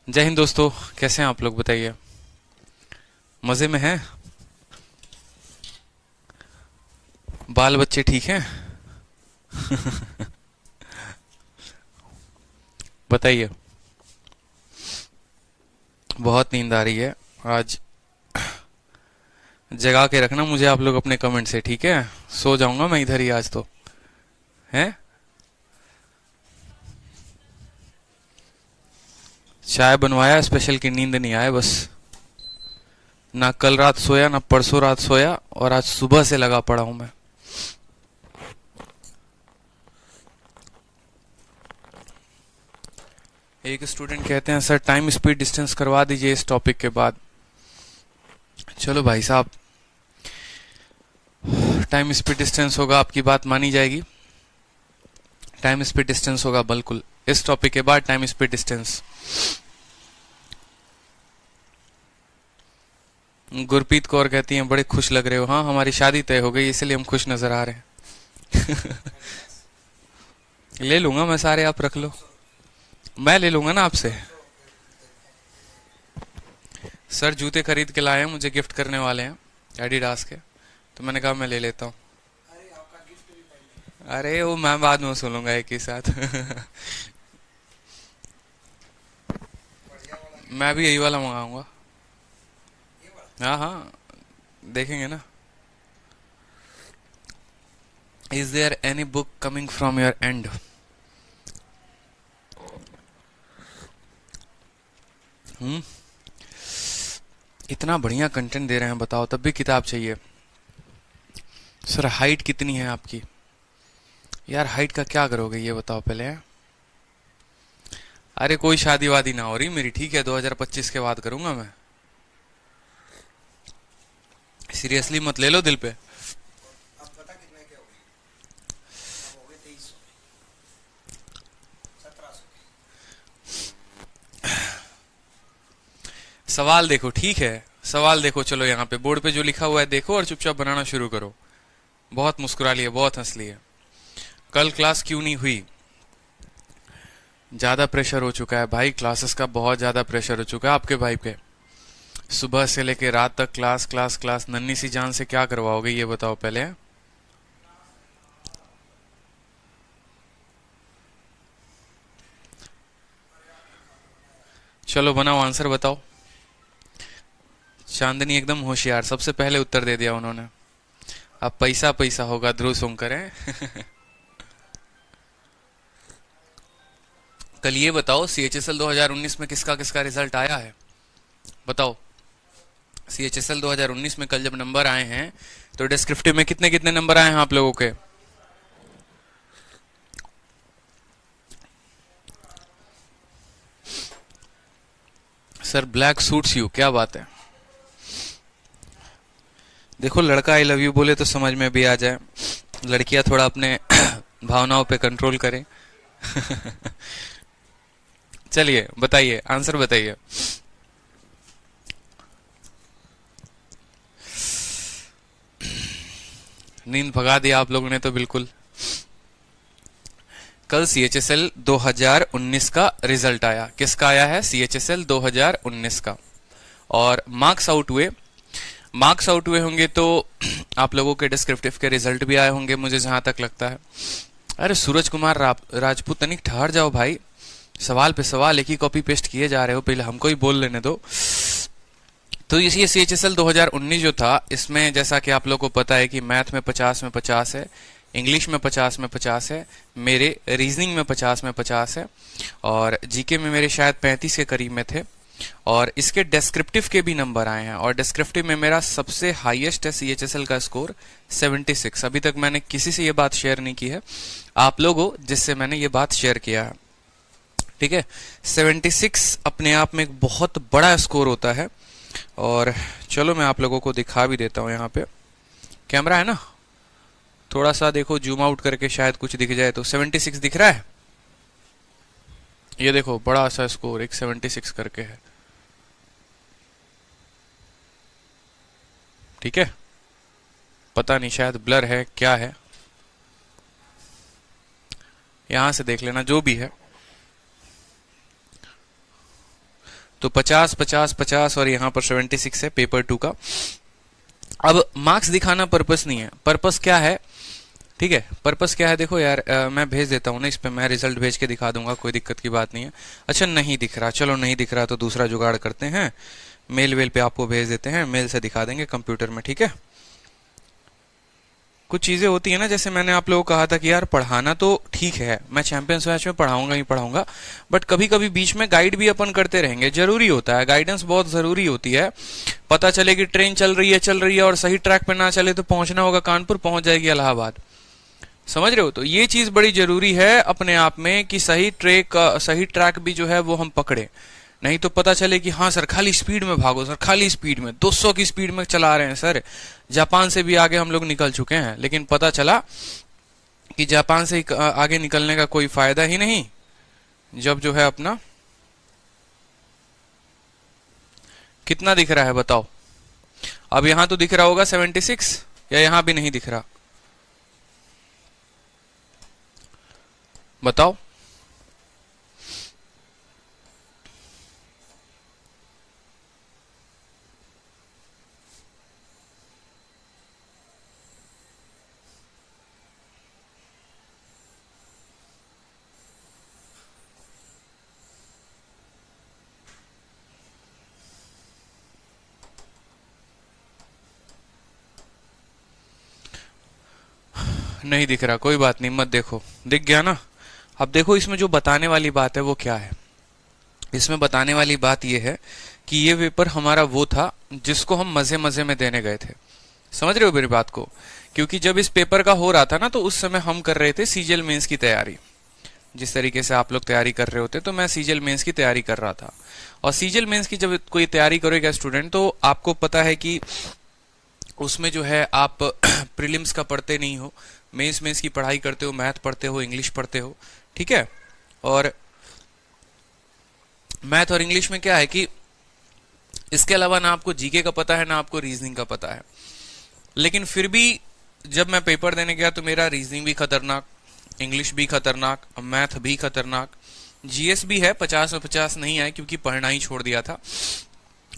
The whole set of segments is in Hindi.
जय हिंद दोस्तों। कैसे हैं आप लोग, बताइए। मज़े में हैं? बाल बच्चे ठीक हैं? बताइए। बहुत नींद आ रही है आज। जगा के रखना मुझे आप लोग अपने कमेंट से, ठीक है? सो जाऊंगा मैं इधर ही आज तो। हैं? चाय बनवाया स्पेशल की, नींद नहीं आए बस। ना कल रात सोया ना परसों रात सोया, और आज सुबह से लगा पड़ा हूं मैं। एक स्टूडेंट कहते हैं सर टाइम स्पीड डिस्टेंस करवा दीजिए इस टॉपिक के बाद। चलो भाई साहब, टाइम स्पीड डिस्टेंस होगा, आपकी बात मानी जाएगी। टाइम स्पीड डिस्टेंस होगा बिल्कुल इस टॉपिक के बाद। Time speed distance. Gurpreet Kaur कहती हैं बड़े खुश लग रहे हो। हाँ, हमारी शादी तय हो गई इसलिए हम खुश नजर आ रहे हैं। ले लूंगा मैं सारे, आप रख लो। मैं ले लूंगा ना आपसे। सर जूते खरीद के लाए हैं, मुझे गिफ्ट करने वाले हैं एडिडास के, तो मैंने कहा मैं ले लेता हूँ। अरे वो मैं बाद में सुनूंगा एक ही साथ। मैं भी यही वाला मंगाऊंगा। हाँ हाँ, देखेंगे ना। Is there any book coming from your end? Hmm. इतना बढ़िया कंटेंट दे रहे हैं, बताओ तब भी किताब चाहिए। सर हाइट कितनी है आपकी? यार हाइट का क्या करोगे ये बताओ पहले। अरे कोई शादी वादी ना हो रही मेरी, ठीक है? 2025 के बाद करूंगा मैं। सीरियसली मत ले लो दिल पे। सवाल देखो, ठीक है? सवाल देखो, चलो यहाँ पे बोर्ड पे जो लिखा हुआ है देखो और चुपचाप बनाना शुरू करो। बहुत मुस्कुरा लिए, बहुत हंस लिए। कल क्लास क्यों नहीं हुई? ज्यादा प्रेशर हो चुका है भाई, क्लासेस का बहुत ज्यादा प्रेशर हो चुका है आपके भाई पे। सुबह से लेके रात तक क्लास क्लास क्लास। नन्ही सी जान से क्या करवाओगे ये बताओ पहले। चलो बनाओ, आंसर बताओ। चांदनी एकदम होशियार, सबसे पहले उत्तर दे दिया उन्होंने। अब पैसा पैसा होगा, ध्रुव सोंकर है। कल ये बताओ सीएचएसएल 2019 में किसका किसका रिजल्ट आया है? बताओ। सीएचएसएल 2019 में कल जब नंबर आए हैं तो डिस्क्रिप्टिव में कितने कितने नंबर आए हैं आप लोगों के? सर ब्लैक सूट्स यू, क्या बात है। देखो लड़का आई लव यू बोले तो समझ में भी आ जाए, लड़कियां थोड़ा अपने भावनाओं पे कंट्रोल करें। चलिए बताइए, आंसर बताइए। नींद भगा दिया आप लोगों ने तो बिल्कुल। कल सीएचएसएल 2019 का रिजल्ट आया। किसका आया है? सीएचएसएल 2019 का। और मार्क्स आउट हुए। मार्क्स आउट हुए होंगे तो आप लोगों के डिस्क्रिप्टिव के रिजल्ट भी आए होंगे मुझे जहां तक लगता है। अरे सूरज कुमार राजपूत, तनिक ठहर जाओ भाई। सवाल पे सवाल एक ही कॉपी पेस्ट किए जा रहे हो, पहले हमको ही बोल लेने दो। तो ये सीएचएसएल 2019 जो था, इसमें जैसा कि आप लोगों को पता है कि मैथ में 50 में 50 है, इंग्लिश में 50 में 50 है, मेरे रीजनिंग में 50 में 50 है, और जीके में मेरे शायद 35 के करीब में थे। और इसके डिस्क्रिप्टिव के भी नंबर आए हैं, और डिस्क्रिप्टिव में मेरा सबसे हाईएस्ट है सीएचएसएल का स्कोर 76। अभी तक मैंने किसी से ये बात शेयर नहीं की है, आप लोगों जिससे मैंने ये बात शेयर किया है, ठीक है? 76 अपने आप में एक बहुत बड़ा स्कोर होता है। और चलो मैं आप लोगों को दिखा भी देता हूँ। यहाँ पे कैमरा है ना, थोड़ा सा देखो जूम आउट करके, शायद कुछ दिख जाए। तो 76 दिख रहा है, ये देखो बड़ा सा स्कोर एक 76 करके है, ठीक है? पता नहीं शायद ब्लर है क्या है, यहां से देख लेना जो भी है। तो 50 50 50 और यहाँ पर 76 है पेपर 2 का। अब मार्क्स दिखाना पर्पस नहीं है, पर्पस क्या है, ठीक है, पर्पस क्या है, देखो यार मैं भेज देता हूँ ना इस पे, मैं रिजल्ट भेज के दिखा दूंगा, कोई दिक्कत की बात नहीं है। अच्छा नहीं दिख रहा, चलो नहीं दिख रहा तो दूसरा जुगाड़ करते हैं, मेल वेल पे आपको भेज देते हैं, मेल से दिखा देंगे कंप्यूटर में, ठीक है। कुछ चीजें होती है ना, जैसे मैंने आप लोगों को कहा था कि यार पढ़ाना तो ठीक है, मैं चैंपियंस मैच में पढ़ाऊंगा ही पढ़ाऊंगा, बट कभी कभी बीच में गाइड भी अपन करते रहेंगे, जरूरी होता है, गाइडेंस बहुत जरूरी होती है। पता चले कि ट्रेन चल रही है और सही ट्रैक पे ना चले तो पहुंचना होगा कानपुर, पहुंच जाएगी इलाहाबाद, समझ रहे हो। तो ये चीज बड़ी जरूरी है अपने आप में कि सही ट्रैक भी जो है वो हम पकड़े, नहीं तो पता चले कि हाँ सर खाली स्पीड में भागो सर, खाली स्पीड में 200 की स्पीड में चला रहे हैं सर, जापान से भी आगे हम लोग निकल चुके हैं, लेकिन पता चला कि जापान से आगे निकलने का कोई फायदा ही नहीं, जब जो है अपना कितना दिख रहा है बताओ। अब यहां तो दिख रहा होगा 76, या यहां भी नहीं दिख रहा, बताओ। नहीं दिख रहा, कोई बात नहीं, मत देखो, दिख गया ना। अब देखो इसमें जो बताने वाली बात है वो क्या है, इसमें बताने वाली बात ये है कि ये पेपर हमारा वो था जिसको हम मजे मजे में देने गए थे, समझ रहे हो मेरी बात को। क्योंकि जब इस पेपर का हो रहा था ना तो उस समय हम कर रहे थे सीजीएल मेंस की तैयारी, जिस तरीके से आप लोग तैयारी कर रहे होते तो मैं सीजीएल मेंस की तैयारी कर रहा था। और सीजीएल मेंस की जब कोई तैयारी करेगा स्टूडेंट तो आपको पता है कि उसमें जो है आप प्रीलिम्स का पढ़ते नहीं हो, मेंस की पढ़ाई करते हो, मैथ पढ़ते हो, इंग्लिश पढ़ते हो, ठीक है। और मैथ और इंग्लिश में क्या है कि इसके अलावा ना आपको जीके का पता है ना आपको रीजनिंग का पता है। लेकिन फिर भी जब मैं पेपर देने गया तो मेरा रीजनिंग भी खतरनाक, इंग्लिश भी खतरनाक, मैथ भी खतरनाक, जीएस भी है, 50 में 50 नहीं आए क्योंकि पढ़ना ही छोड़ दिया था।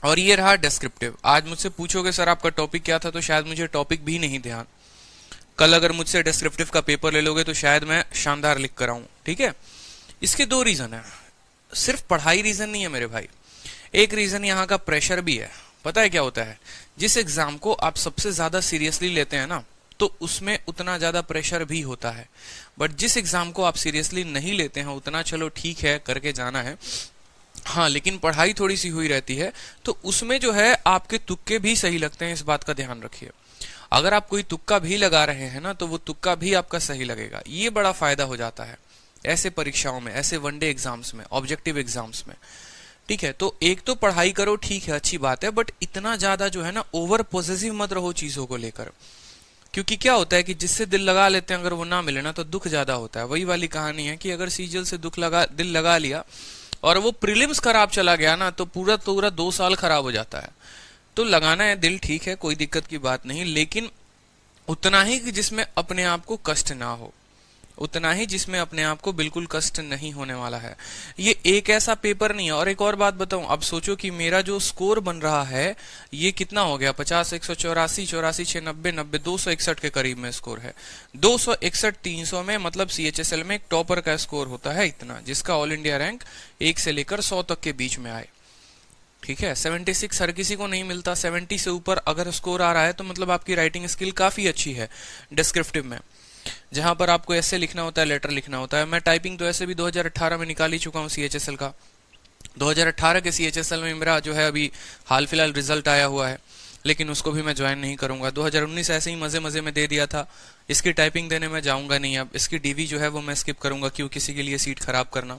और ये रहा डिस्क्रिप्टिव। आज मुझसे पूछोगे सर आपका टॉपिक क्या था, तो शायद मुझे टॉपिक भी नहीं ध्यान। कल अगर मुझसे डिस्क्रिप्टिव का पेपर ले लोगे तो शायद मैं शानदार लिख कर आऊं, ठीक है। इसके दो रीजन है, सिर्फ पढ़ाई रीजन नहीं है मेरे भाई, एक रीजन यहाँ का प्रेशर भी है। पता है क्या होता है, जिस एग्जाम को आप सबसे ज्यादा सीरियसली लेते हैं ना तो उसमें उतना ज्यादा प्रेशर भी होता है, बट जिस एग्जाम को आप सीरियसली नहीं लेते हैं उतना चलो ठीक है करके जाना है, हाँ लेकिन पढ़ाई थोड़ी सी हुई रहती है तो उसमें जो है आपके तुक्के भी सही लगते हैं, इस बात का ध्यान रखिए। अगर आप कोई तुक्का भी लगा रहे हैं ना तो वो तुक्का भी आपका सही लगेगा, ये बड़ा फायदा हो जाता है ऐसे परीक्षाओं में, ऐसे वनडे एग्जाम्स में, ऑब्जेक्टिव एग्जाम्स में, ठीक है। तो एक तो पढ़ाई करो, ठीक है अच्छी बात है, बट इतना ज्यादा जो है ना ओवर पॉजिटिव मत रहो चीजों को लेकर, क्योंकि क्या होता है कि जिससे दिल लगा लेते हैं अगर वो ना मिले ना तो दुख ज्यादा होता है। वही वाली कहानी है कि अगर सीजीएल से दिल लगा लिया और वो प्रीलिम्स खराब चला गया ना तो पूरा 2 साल खराब हो जाता है। तो लगाना है दिल, ठीक है कोई दिक्कत की बात नहीं, लेकिन उतना ही कि जिसमें अपने आप को कष्ट ना हो, उतना ही जिसमें अपने आप को बिल्कुल कष्ट नहीं होने वाला है। ये एक ऐसा पेपर नहीं है। और एक और बात बताऊं, अब सोचो कि मेरा जो स्कोर बन रहा है ये कितना हो गया, 50 184 84 6 90 90 261 के करीब में स्कोर है। 261 300 में मतलब सीएचएसएल में एक टॉपर का स्कोर होता है इतना, जिसका ऑल इंडिया रैंक 1 से लेकर 100 तक के बीच में आए, ठीक है। 76 हर किसी को नहीं मिलता, 70 से ऊपर अगर स्कोर आ रहा है तो मतलब आपकी राइटिंग स्किल काफी अच्छी है डिस्क्रिप्टिव में, जहां पर आपको ऐसे लिखना होता है, लेटर लिखना होता है। मैं टाइपिंग तो ऐसे भी 2018 में निकाल ही चुका हूं सीएचएसएल का। 2018 के सीएचएसएल में मेरा जो है अभी हाल फिलहाल रिजल्ट आया हुआ है, लेकिन उसको भी मैं ज्वाइन नहीं करूंगा। 2019 ऐसे ही मजे मजे में दे दिया था, इसकी टाइपिंग देने में जाऊंगा नहीं। अब इसकी डीवी जो है वो मैं स्किप करूंगा, क्यों किसी के लिए सीट खराब करना,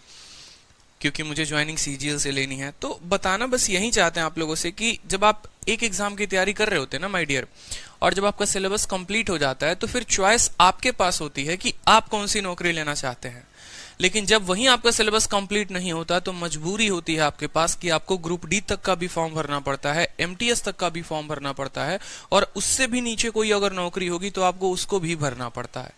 क्योंकि मुझे ज्वाइनिंग सीजीएल से लेनी है। तो बताना बस यही चाहते हैं आप लोगों से कि जब आप एक एग्जाम की तैयारी कर रहे होते हैं ना माय डियर, और जब आपका सिलेबस कंप्लीट हो जाता है तो फिर चॉइस आपके पास होती है कि आप कौन सी नौकरी लेना चाहते हैं। लेकिन जब वहीं आपका सिलेबस कंप्लीट नहीं होता तो मजबूरी होती है आपके पास कि आपको ग्रुप डी तक का भी फॉर्म भरना पड़ता है, एमटीएस तक का भी फॉर्म भरना पड़ता है, और उससे भी नीचे कोई अगर नौकरी होगी तो आपको उसको भी भरना पड़ता है।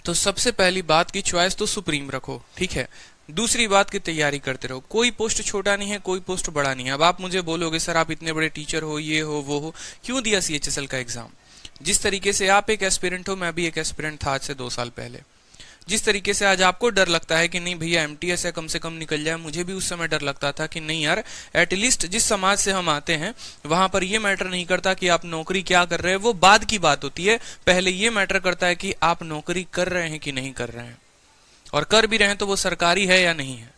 तो सबसे पहली बात की चॉइस तो सुप्रीम रखो, ठीक है। दूसरी बात की तैयारी करते रहो। कोई पोस्ट छोटा नहीं है, कोई पोस्ट बड़ा नहीं है। अब आप मुझे बोलोगे सर आप इतने बड़े टीचर हो, ये हो वो हो, क्यों दिया सीएचएसएल का एग्जाम? जिस तरीके से आप एक एस्पिरेंट हो, मैं भी एक एस्पिरेंट था आज से 2 साल पहले। जिस तरीके से आज आपको डर लगता है कि नहीं भैया एमटीएस है, कम से कम निकल जाए, मुझे भी उस समय डर लगता था कि नहीं यार, एटलीस्ट जिस समाज से हम आते हैं वहां पर ये मैटर नहीं करता कि आप नौकरी क्या कर रहे हैं, वो बाद की बात होती है। पहले ये मैटर करता है कि आप नौकरी कर रहे हैं कि नहीं कर रहे हैं, और कर भी रहे हैं तो वो सरकारी है या नहीं है।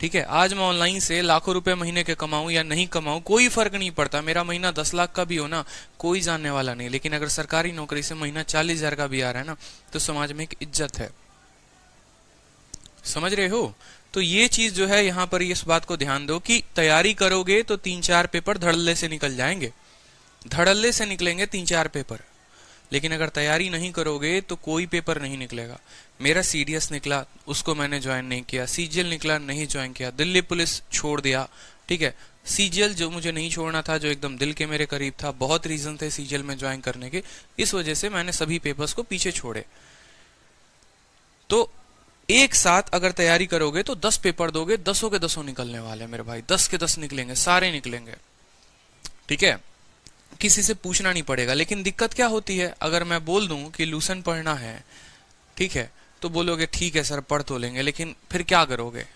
ठीक है, आज मैं ऑनलाइन से लाखों रुपए महीने के कमाऊं या नहीं कमाऊं, कोई फर्क नहीं पड़ता। मेरा महीना 10 लाख का भी हो ना, कोई जानने वाला नहीं। लेकिन अगर सरकारी नौकरी से महीना 40,000 का भी आ रहा है ना, तो समाज में एक इज्जत है। समझ रहे हो? तो ये चीज जो है यहाँ पर इस बात को ध्यान दो कि तैयारी करोगे तो 3-4 पेपर धड़ल्ले से निकल जाएंगे, धड़ल्ले से निकलेंगे 3-4 पेपर। लेकिन अगर तैयारी नहीं करोगे तो कोई पेपर नहीं निकलेगा। मेरा सीडीएस निकला, उसको मैंने ज्वाइन नहीं किया। सीजीएल निकला, नहीं ज्वाइन किया। दिल्ली पुलिस छोड़ दिया। ठीक है, सीजीएल जो मुझे नहीं छोड़ना था, जो एकदम दिल के मेरे करीब था, बहुत रीजन थे सीजीएल में ज्वाइन करने के, इस वजह से मैंने सभी पेपर्स को पीछे छोड़े। तो एक साथ अगर तैयारी करोगे तो 10 पेपर दोगे, 10 के 10 निकलने वाले मेरे भाई, 10 के 10 निकलेंगे, सारे निकलेंगे। ठीक है, किसी से पूछना नहीं पड़ेगा। लेकिन दिक्कत क्या होती है, अगर मैं बोल दूं कि लूसन पढ़ना है, ठीक है, तो बोलोगे ठीक है सर पढ़ तो लेंगे, लेकिन फिर क्या करोगे?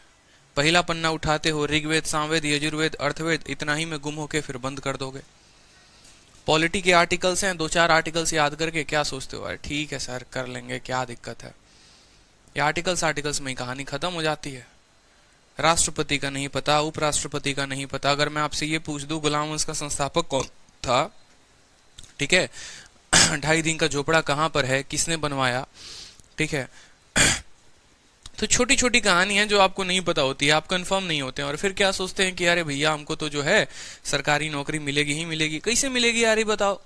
पहला पन्ना उठाते हो, ऋग्वेद, सामवेद, यजुर्वेद, अर्थवेद, इतना ही में गुम होके फिर बंद कर दोगे। पॉलिटी के आर्टिकल्स हैं, 2-4 आर्टिकल्स याद करके क्या सोचते हो, अरे ठीक है सर कर लेंगे, क्या दिक्कत है? ये आर्टिकल्स में ही कहानी खत्म हो जाती है। राष्ट्रपति का नहीं पता, उपराष्ट्रपति का नहीं पता। अगर मैं आपसे ये पूछ दूं गुलाम वंश का संस्थापक कौन था, ठीक है, 2.5 दिन का झोपड़ा कहां पर है, किसने बनवाया, ठीक है, तो छोटी छोटी कहानी है जो आपको नहीं पता होती है, आप कंफर्म नहीं होते हैं, और फिर क्या सोचते हैं कि अरे भैया हमको तो जो है सरकारी नौकरी मिलेगी ही मिलेगी। कैसे मिलेगी यार, ये बताओ,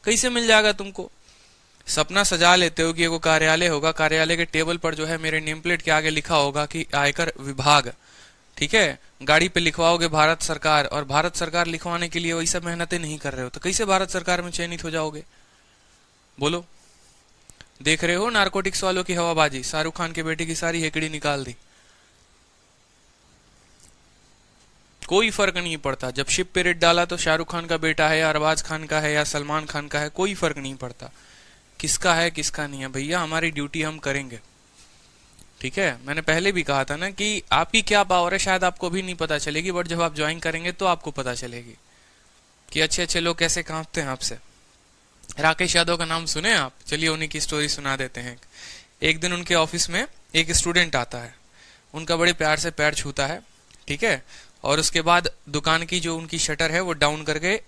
कैसे मिल जाएगा तुमको? सपना सजा लेते हो कि वो कार्यालय होगा, कार्यालय के टेबल पर जो है मेरे नेम प्लेट के आगे लिखा होगा कि आयकर विभाग, ठीक है, गाड़ी पे लिखवाओगे भारत सरकार, और भारत सरकार लिखवाने के लिए वही सब मेहनतें नहीं कर रहे हो, तो कैसे भारत सरकार में चयनित हो जाओगे? बोलो। देख रहे हो नारकोटिक्स वालों की हवाबाजी, शाहरुख खान के बेटे की सारी हेकड़ी निकाल दी। कोई फर्क नहीं पड़ता, जब शिप पे रेड डाला तो शाहरुख खान का बेटा है या अरबाज खान का है या सलमान खान का है, कोई फर्क नहीं पड़ता किसका है किसका नहीं है। भैया हमारी ड्यूटी हम करेंगे। ठीक है, मैंने पहले भी कहा था ना कि आपकी क्या पावर है शायद आपको भी नहीं पता चलेगी, बट जब आप ज्वाइन करेंगे तो आपको पता चलेगी कि अच्छे अच्छे लोग कैसे कांपते हैं आपसे। राकेश यादव का नाम सुने आप? चलिए उन्हीं की स्टोरी सुना देते हैं। एक दिन उनके ऑफिस में एक स्टूडेंट आता है, उनका बड़े प्यार से पैर छूता है, ठीक है, और उसके बाद दुकान की जो उनकी शटर है वो डाउन करके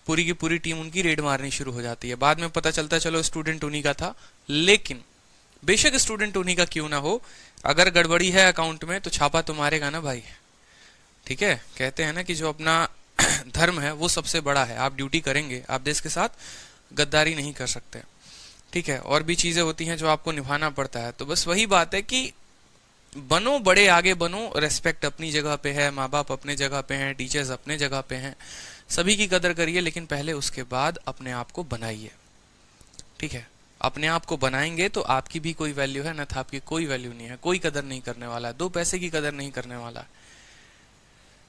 पूरी की पूरी टीम उनकी रेड मारनी शुरू हो जाती है। बाद में पता चलता है चलो स्टूडेंट उन्हीं का था, लेकिन बेशक स्टूडेंट उन्हीं का क्यों ना हो, अगर गड़बड़ी है अकाउंट में तो छापा तो मारेगा ना भाई। ठीक है, कहते हैं ना कि जो अपना धर्म है वो सबसे बड़ा है। आप ड्यूटी करेंगे, आप देश के साथ गद्दारी नहीं कर सकते। ठीक है, और भी चीजें होती हैं जो आपको निभाना पड़ता है। तो बस वही बात है कि बनो बड़े, आगे बनो, रेस्पेक्ट अपनी जगह पे है, माँ बाप अपने जगह पे हैं, टीचर्स अपने जगह पे हैं, सभी की कदर करिए, लेकिन पहले उसके बाद अपने आप को बनाइए। ठीक है, अपने आप को बनाएंगे तो आपकी भी कोई वैल्यू है, न था आपकी कोई वैल्यू नहीं है, कोई कदर नहीं करने वाला है, 2 पैसे की कदर नहीं करने वाला है।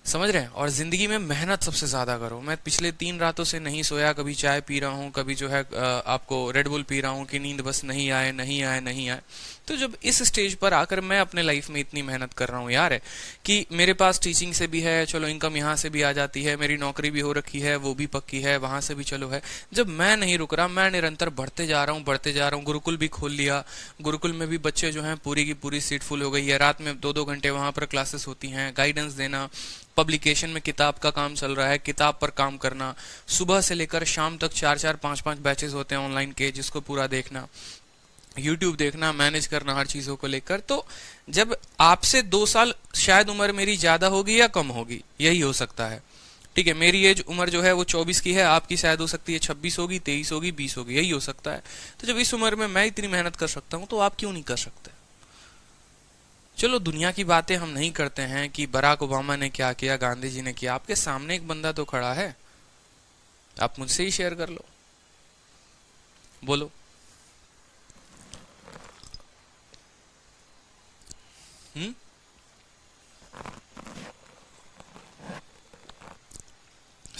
समझ रहे हैं? और जिंदगी में मेहनत सबसे ज्यादा करो। मैं पिछले 3 रातों से नहीं सोया, कभी चाय पी रहा हूँ, कभी जो है आपको रेड बुल पी रहा हूँ कि नींद बस नहीं आए नहीं आए नहीं आए। तो जब इस स्टेज पर आकर मैं अपने लाइफ में इतनी मेहनत कर रहा हूँ यार, कि मेरे पास टीचिंग से भी है, चलो इनकम यहाँ से भी आ जाती है, मेरी नौकरी भी हो रखी है, वो भी पक्की है, वहां से भी चलो है। जब मैं नहीं रुक रहा, मैं निरंतर बढ़ते जा रहा हूँ बढ़ते जा रहा हूँ। गुरुकुल भी खोल लिया, गुरुकुल में भी बच्चे जो है पूरी की पूरी सीट फुल हो गई है, रात में 2-2 घंटे वहां पर क्लासेस होती हैं, गाइडेंस देना, पब्लिकेशन में किताब का काम चल रहा है, किताब पर काम करना, सुबह से लेकर शाम तक 4-4 5-5 बैचेस होते हैं ऑनलाइन के, जिसको पूरा देखना, यूट्यूब देखना, मैनेज करना हर चीजों को लेकर। तो जब आपसे 2 साल शायद उम्र मेरी ज्यादा होगी या कम होगी, यही हो सकता है। ठीक है, मेरी एज उम्र जो है वो 24 की है, आपकी शायद हो सकती है 26 होगी, 23 होगी, 20 होगी, यही हो सकता है। तो जब इस उम्र में मैं इतनी मेहनत कर सकता हूं तो आप क्यों नहीं कर सकते? चलो दुनिया की बातें हम नहीं करते हैं कि बराक ओबामा ने क्या किया, गांधी जी ने किया। आपके सामने एक बंदा तो खड़ा है, आप मुझसे ही शेयर कर लो, बोलो।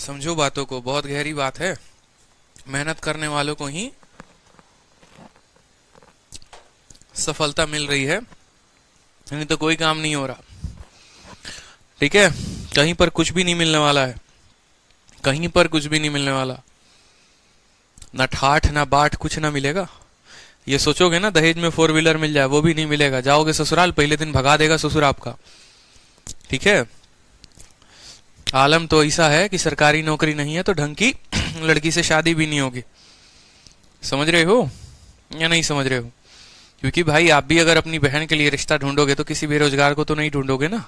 समझो बातों को, बहुत गहरी बात है। मेहनत करने वालों को ही सफलता मिल रही है, नहीं तो कोई काम नहीं हो रहा। ठीक है, कहीं पर कुछ भी नहीं मिलने वाला है, कहीं पर कुछ भी नहीं मिलने वाला, ना ठाठ ना बाट, कुछ ना मिलेगा। ये सोचोगे ना दहेज में 4 व्हीलर मिल जाए, वो भी नहीं मिलेगा। जाओगे ससुराल, पहले दिन भगा देगा ससुर आपका। ठीक है, आलम तो ऐसा है कि सरकारी नौकरी नहीं है तो ढंग की लड़की से शादी भी नहीं होगी। समझ रहे हो या नहीं समझ रहे हो? क्योंकि भाई आप भी अगर अपनी बहन के लिए रिश्ता ढूंढोगे तो किसी बेरोजगार को तो नहीं ढूंढोगे ना,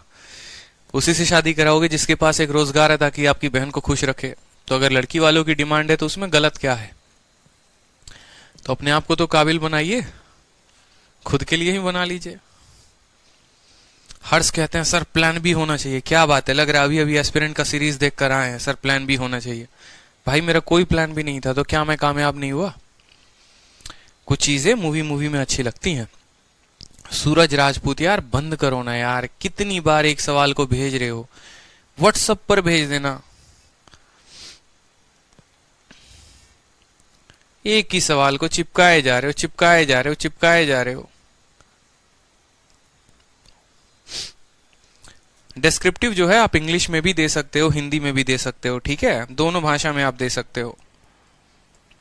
उसी से शादी कराओगे जिसके पास एक रोजगार है, ताकि आपकी बहन को खुश रखे। तो अगर लड़की वालों की डिमांड है तो उसमें गलत क्या है? तो अपने आप को तो काबिल बनाइए, खुद के लिए ही बना लीजिए। हर्ष कहते हैं सर प्लान बी होना चाहिए। क्या बात है, लग रहा है अभी अभी एस्पिरेंट का सीरीज देख कर आए हैं। सर प्लान बी होना चाहिए। भाई मेरा कोई प्लान भी नहीं था, तो क्या मैं कामयाब नहीं हुआ? कुछ चीजें मूवी में अच्छी लगती हैं। सूरज राजपूत, यार बंद करो ना यार, कितनी बार एक सवाल को भेज रहे हो? व्हाट्सएप पर भेज देना। एक ही सवाल को चिपकाए जा रहे हो, चिपकाए जा रहे हो, चिपकाए जा रहे हो। डिस्क्रिप्टिव जो है आप इंग्लिश में भी दे सकते हो, हिंदी में भी दे सकते हो। ठीक है, दोनों भाषा में आप दे सकते हो,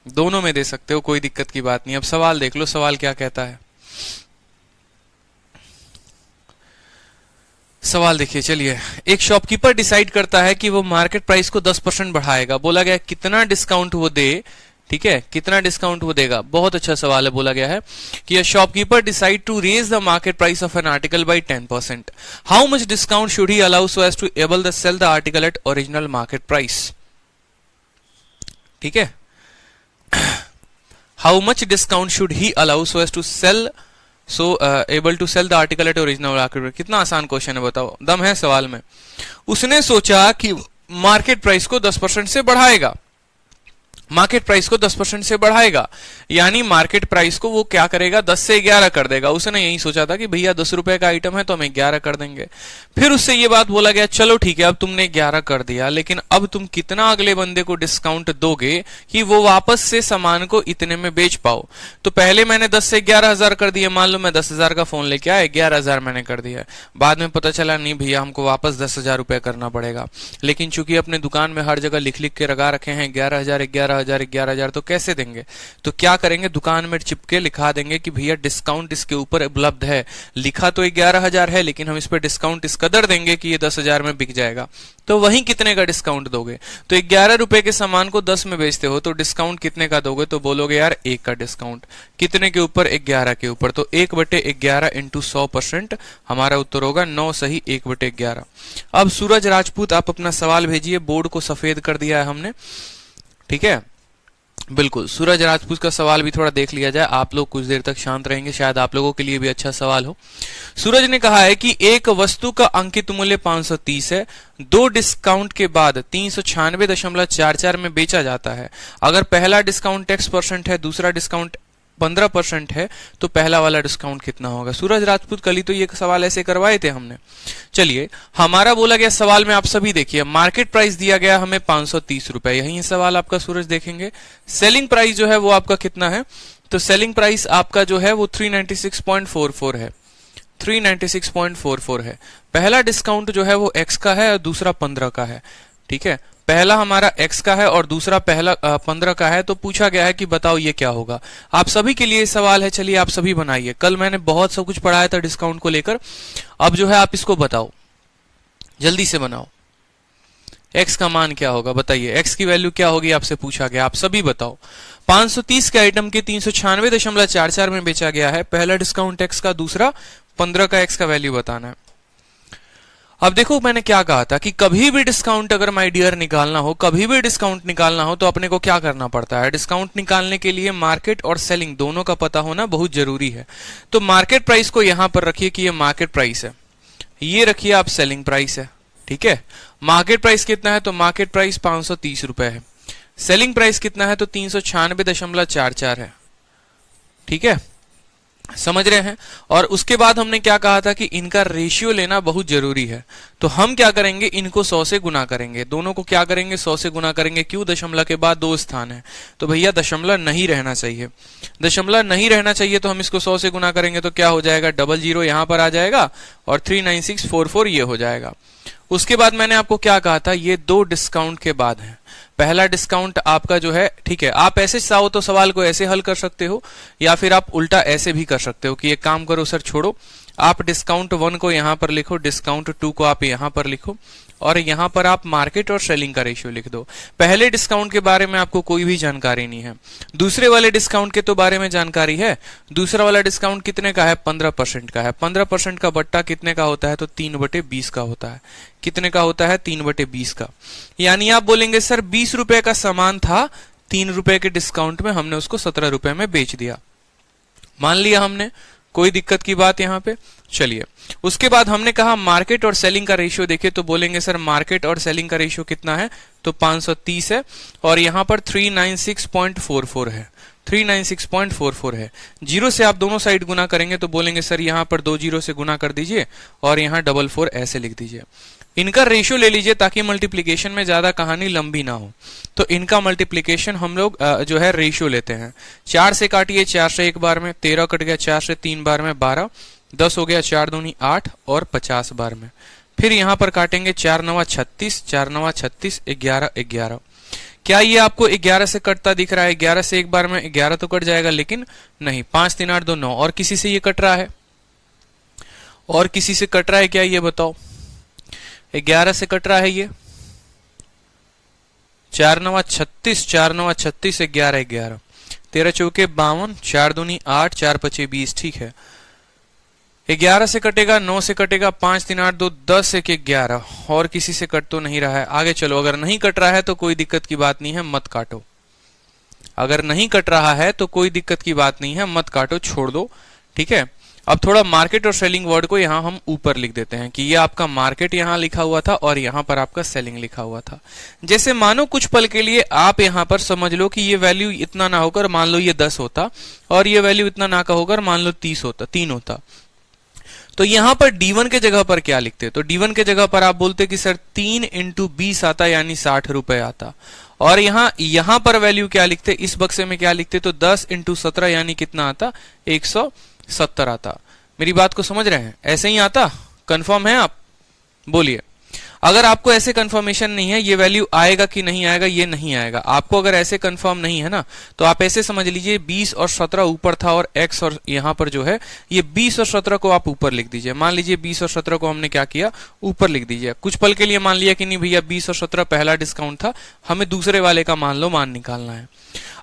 दोनों में दे सकते हो, कोई दिक्कत की बात नहीं। अब सवाल देख लो, सवाल क्या कहता है। सवाल देखिए, चलिए। एक शॉपकीपर डिसाइड करता है कि वो मार्केट प्राइस को 10% बढ़ाएगा। बोला गया कितना डिस्काउंट वो दे। ठीक है, कितना डिस्काउंट वो देगा। बहुत अच्छा सवाल है। बोला गया है कि shopkeeper decide to raise the market price of an article by 10%। How much discount should he allow so as to able the sell the article at original market price. ठीक है, how much discount should he allow so as to sell able to sell the article at original market price. कितना आसान क्वेश्चन है, बताओ, दम है सवाल में। उसने सोचा कि मार्केट प्राइस को 10% से बढ़ाएगा, मार्केट प्राइस को 10% से बढ़ाएगा, यानी मार्केट प्राइस को वो क्या करेगा, 10 से 11 कर देगा। उसने यही सोचा था कि भैया 10 रुपए का आइटम है तो हम 11 कर देंगे। फिर उससे ये बात बोला गया, चलो ठीक है अब तुमने 11 कर दिया, लेकिन अब तुम कितना अगले बंदे को डिस्काउंट दोगे कि वो वापस से सामान को इतने में बेच पाओ। तो पहले मैंने 10 से 11,000 कर दिया। मान लो मैं 10,000 का फोन लेके आया, 11,000 मैंने कर दिया। बाद में पता चला नहीं भैया हमको वापस 10,000 रुपए करना पड़ेगा। लेकिन चूंकि अपने दुकान में हर जगह लिख लिख के लगा रखे हैं 11,000 11,000 तो कैसे देंगे? तो क्या करेंगे, दुकान में चिपके लिखा देंगे कि भैया डिस्काउंट इसके ऊपर उपलब्ध है। लिखा तो 11,000 है, लेकिन हम इस पे डिस्काउंट इस कदर देंगे कि ये 10,000 में बिक जाएगा। तो वहीं कितने का डिस्काउंट दोगे? तो 11 रुपए के सामान को 10 में बेचते हो तो डिस्काउंट कितने का दोगे? तो बोलोगे यार 1 का डिस्काउंट। कितने के ऊपर? 11 के ऊपर। तो 1/11 इंटू 100%, हमारा उत्तर होगा 9 सही 1/11। अब सूरज राजपूत आप अपना सवाल भेजिए, बोर्ड को सफेद कर दिया है हमने। ठीक है, बिल्कुल। सूरज राजपूत का सवाल भी थोड़ा देख लिया जाए। आप लोग कुछ देर तक शांत रहेंगे, शायद आप लोगों के लिए भी अच्छा सवाल हो। सूरज ने कहा है कि एक वस्तु का अंकित मूल्य 530 है, 2 डिस्काउंट के बाद 396.44 में बेचा जाता है। अगर पहला डिस्काउंट X% है, दूसरा डिस्काउंट 15% है, तो पहला वाला डिस्काउंट कितना होगा? सूरज राजपूत कल ही तो ये सवाल ऐसे करवाए थे हमने। चलिए, हमारा बोला गया सवाल में आप सभी देखिए, मार्केट प्राइस दिया गया हमें 530 रुपए। यही सवाल आपका सूरज देखेंगे। सेलिंग प्राइस जो है वो आपका कितना है? तो सेलिंग प्राइस आपका जो है वो 396.44 है। 396.44 है। पहला डिस्काउंट जो है वो X का है और दूसरा 15 का है। ठीक है, पहला हमारा X का है और दूसरा 15 का है। तो पूछा गया है कि बताओ ये क्या होगा। आप सभी के लिए सवाल है, चलिए आप सभी बनाइए। कल मैंने बहुत सब कुछ पढ़ाया था डिस्काउंट को लेकर, अब जो है आप इसको बताओ, जल्दी से बनाओ। X का मान क्या होगा बताइए, X की वैल्यू क्या होगी आपसे पूछा गया, आप सभी बताओ। 530 के आइटम के 396.44 में बेचा गया है। पहला डिस्काउंट X का, दूसरा 15 का। X का वैल्यू बताना है। अब देखो मैंने क्या कहा था कि कभी भी डिस्काउंट अगर माय डियर निकालना हो, कभी भी डिस्काउंट निकालना हो तो अपने को क्या करना पड़ता है? डिस्काउंट निकालने के लिए मार्केट और सेलिंग दोनों का पता होना बहुत जरूरी है। तो मार्केट प्राइस को यहां पर रखिए कि ये मार्केट प्राइस है, ये रखिए आप सेलिंग प्राइस है। ठीक है, मार्केट प्राइस कितना है? तो मार्केट प्राइस 530 रुपए है। सेलिंग प्राइस कितना है? तो 396.44 है। ठीक है, समझ रहे हैं। और उसके बाद हमने क्या कहा था कि इनका रेशियो लेना बहुत जरूरी है। तो हम क्या करेंगे, इनको 100 से गुना करेंगे, दोनों को क्या करेंगे 100 से गुना करेंगे। क्यों, दशमलव के बाद 2 स्थान है तो भैया दशमलव नहीं रहना चाहिए। दशमलव नहीं रहना चाहिए तो हम इसको 100 से गुना करेंगे तो क्या हो जाएगा, 00 यहां पर आ जाएगा और 39644 ये हो जाएगा। उसके बाद मैंने आपको क्या कहा था, ये 2 डिस्काउंट के बाद है। पहला डिस्काउंट आपका जो है, ठीक है, आप ऐसे चाहो तो सवाल को ऐसे हल कर सकते हो या फिर आप उल्टा ऐसे भी कर सकते हो कि एक काम करो सर, छोड़ो, आप डिस्काउंट 1 को यहां पर लिखो, डिस्काउंट 2 को आप यहां पर लिखो और यहां पर आप मार्केट और सेलिंग का रेशियो लिख दो। पहले डिस्काउंट के बारे में आपको कोई भी जानकारी नहीं है, दूसरे वाले डिस्काउंट के तो बारे में जानकारी है। दूसरा वाला डिस्काउंट कितने का है, 15% का है। 15% का बट्टा कितने का होता है, तो 3/20 का होता है। कितने का होता है, 3/20 का। यानी आप बोलेंगे सर 20 रुपए का सामान था, 3 रुपए के डिस्काउंट में हमने उसको 17 रुपए में बेच दिया, मान लिया हमने, कोई दिक्कत की बात यहां पे। चलिए, उसके बाद हमने कहा मार्केट और सेलिंग का रेशियो देखे तो बोलेंगे सर मार्केट और सेलिंग का रेशियो कितना है, तो 530 है और यहां पर 396.44 है, 396.44 है। 0 से आप दोनों साइड गुना करेंगे तो बोलेंगे सर यहां पर 2 0 से गुना कर दीजिए और यहां 44 ऐसे लिख दीजिए। इनका रेशियो ले लीजिए ताकि मल्टीप्लिकेशन में ज्यादा कहानी लंबी ना हो। तो इनका मल्टीप्लिकेशन हम लोग जो है रेशियो लेते हैं। 4 से काटिए, 4 से एक बार में, 13 कट गया 4 से 3 बार में, 12, 10 हो गया, 4 दूनी 8 और 50 बार में। फिर यहां पर काटेंगे 4 9 36, 4 9 36, 11 11। क्या ये आपको 11 से कटता दिख रहा है? 11 से एक बार में 11 तो कट जाएगा, लेकिन नहीं, 5 3 8 2 9। और किसी से ये कट रहा है? और किसी से कट रहा है क्या, ये बताओ? 11 से कट रहा है ये, 4 9 36, 4 9 36, 11 11, 13 चौके 52, 4 दूनी 8, 4 5 20, ठीक है। 11 से कटेगा, 9 से कटेगा, 5 3 8 2, 10 1 11। और किसी से कट तो नहीं रहा है। आगे चलो, अगर नहीं कट रहा है तो कोई दिक्कत की बात नहीं है, मत काटो। अगर नहीं कट रहा है तो कोई दिक्कत की बात नहीं है, मत काटो, छोड़ दो, ठीक है। अब थोड़ा मार्केट और सेलिंग वर्ड को यहां हम ऊपर लिख देते हैं कि ये आपका मार्केट यहां लिखा हुआ था और यहां पर आपका सेलिंग लिखा हुआ था। जैसे मानो कुछ पल के लिए आप यहां पर समझ लो कि ये वैल्यू इतना ना होकर मान लो ये 10 होता और ये वैल्यू इतना ना का होकर मान लो 30 होता, 3 होता। तो यहां पर D1 के जगह पर क्या लिखते? तो D1 के जगह पर आप बोलते कि सर 3 × 20 आता, यानी 60 रुपए आता। और यहां पर वैल्यू क्या लिखते? इस बक्से में क्या लिखते? तो 10 × 17 यानी कितना आता? 170 आता। मेरी बात को समझ रहे हैं? ऐसे ही आता? कंफर्म है आप? बोलिए। अगर आपको ऐसे कंफर्मेशन नहीं है ये वैल्यू आएगा कि नहीं आएगा, ये नहीं आएगा। आपको अगर ऐसे कंफर्म नहीं है ना, तो आप ऐसे समझ लीजिए 20 और 17 ऊपर था और x और यहां पर जो है ये 20 और 17 को आप ऊपर लिख दीजिए। मान लीजिए 20 और 17 को हमने क्या किया, ऊपर लिख दीजिए। कुछ पल के लिए मान लिया कि नहीं भैया 20 और 17 पहला डिस्काउंट था, हमें दूसरे वाले का मान लो मान निकालना है।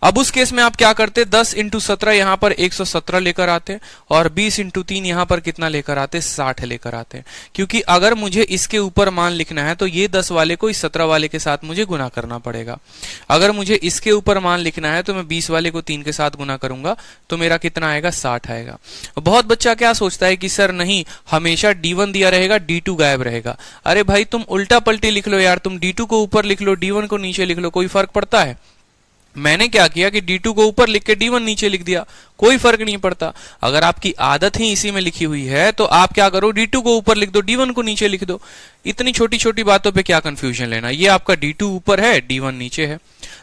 अब उस केस में आप क्या करते? 10 × 17 यहां पर 117 लेकर आते और 20 × 3 यहां पर कितना लेकर आते? 60 लेकर आते। क्योंकि अगर मुझे इसके ऊपर मान लिखना है तो ये 10 वाले को इस 17 वाले के साथ मुझे गुना करना पड़ेगा। अगर मुझे इसके ऊपर मान लिखना है तो मैं 20 वाले को 3 के साथ गुना करूंगा तो मेरा कितना आएगा? 60 आएगा। बहुत बच्चा क्या सोचता है कि सर नहीं, हमेशा D1 दिया रहेगा, D2 गायब रहेगा। अरे भाई तुम उल्टा पलटी लिख लो यार, तुम D2 को ऊपर लिख लो, D1 को नीचे लिख लो, कोई फर्क पड़ता है? मैंने क्या किया कि D2 को ऊपर लिख के D1 नीचे लिख दिया, कोई फर्क नहीं पड़ता। अगर आपकी आदत ही इसी में लिखी हुई है तो आप क्या करो, D2 को ऊपर लिख दो, D1 को नीचे लिख दो। इतनी छोटी छोटी बातों पे क्या कंफ्यूजन लेना। ये आपका D2 ऊपर है, D1 नीचे है।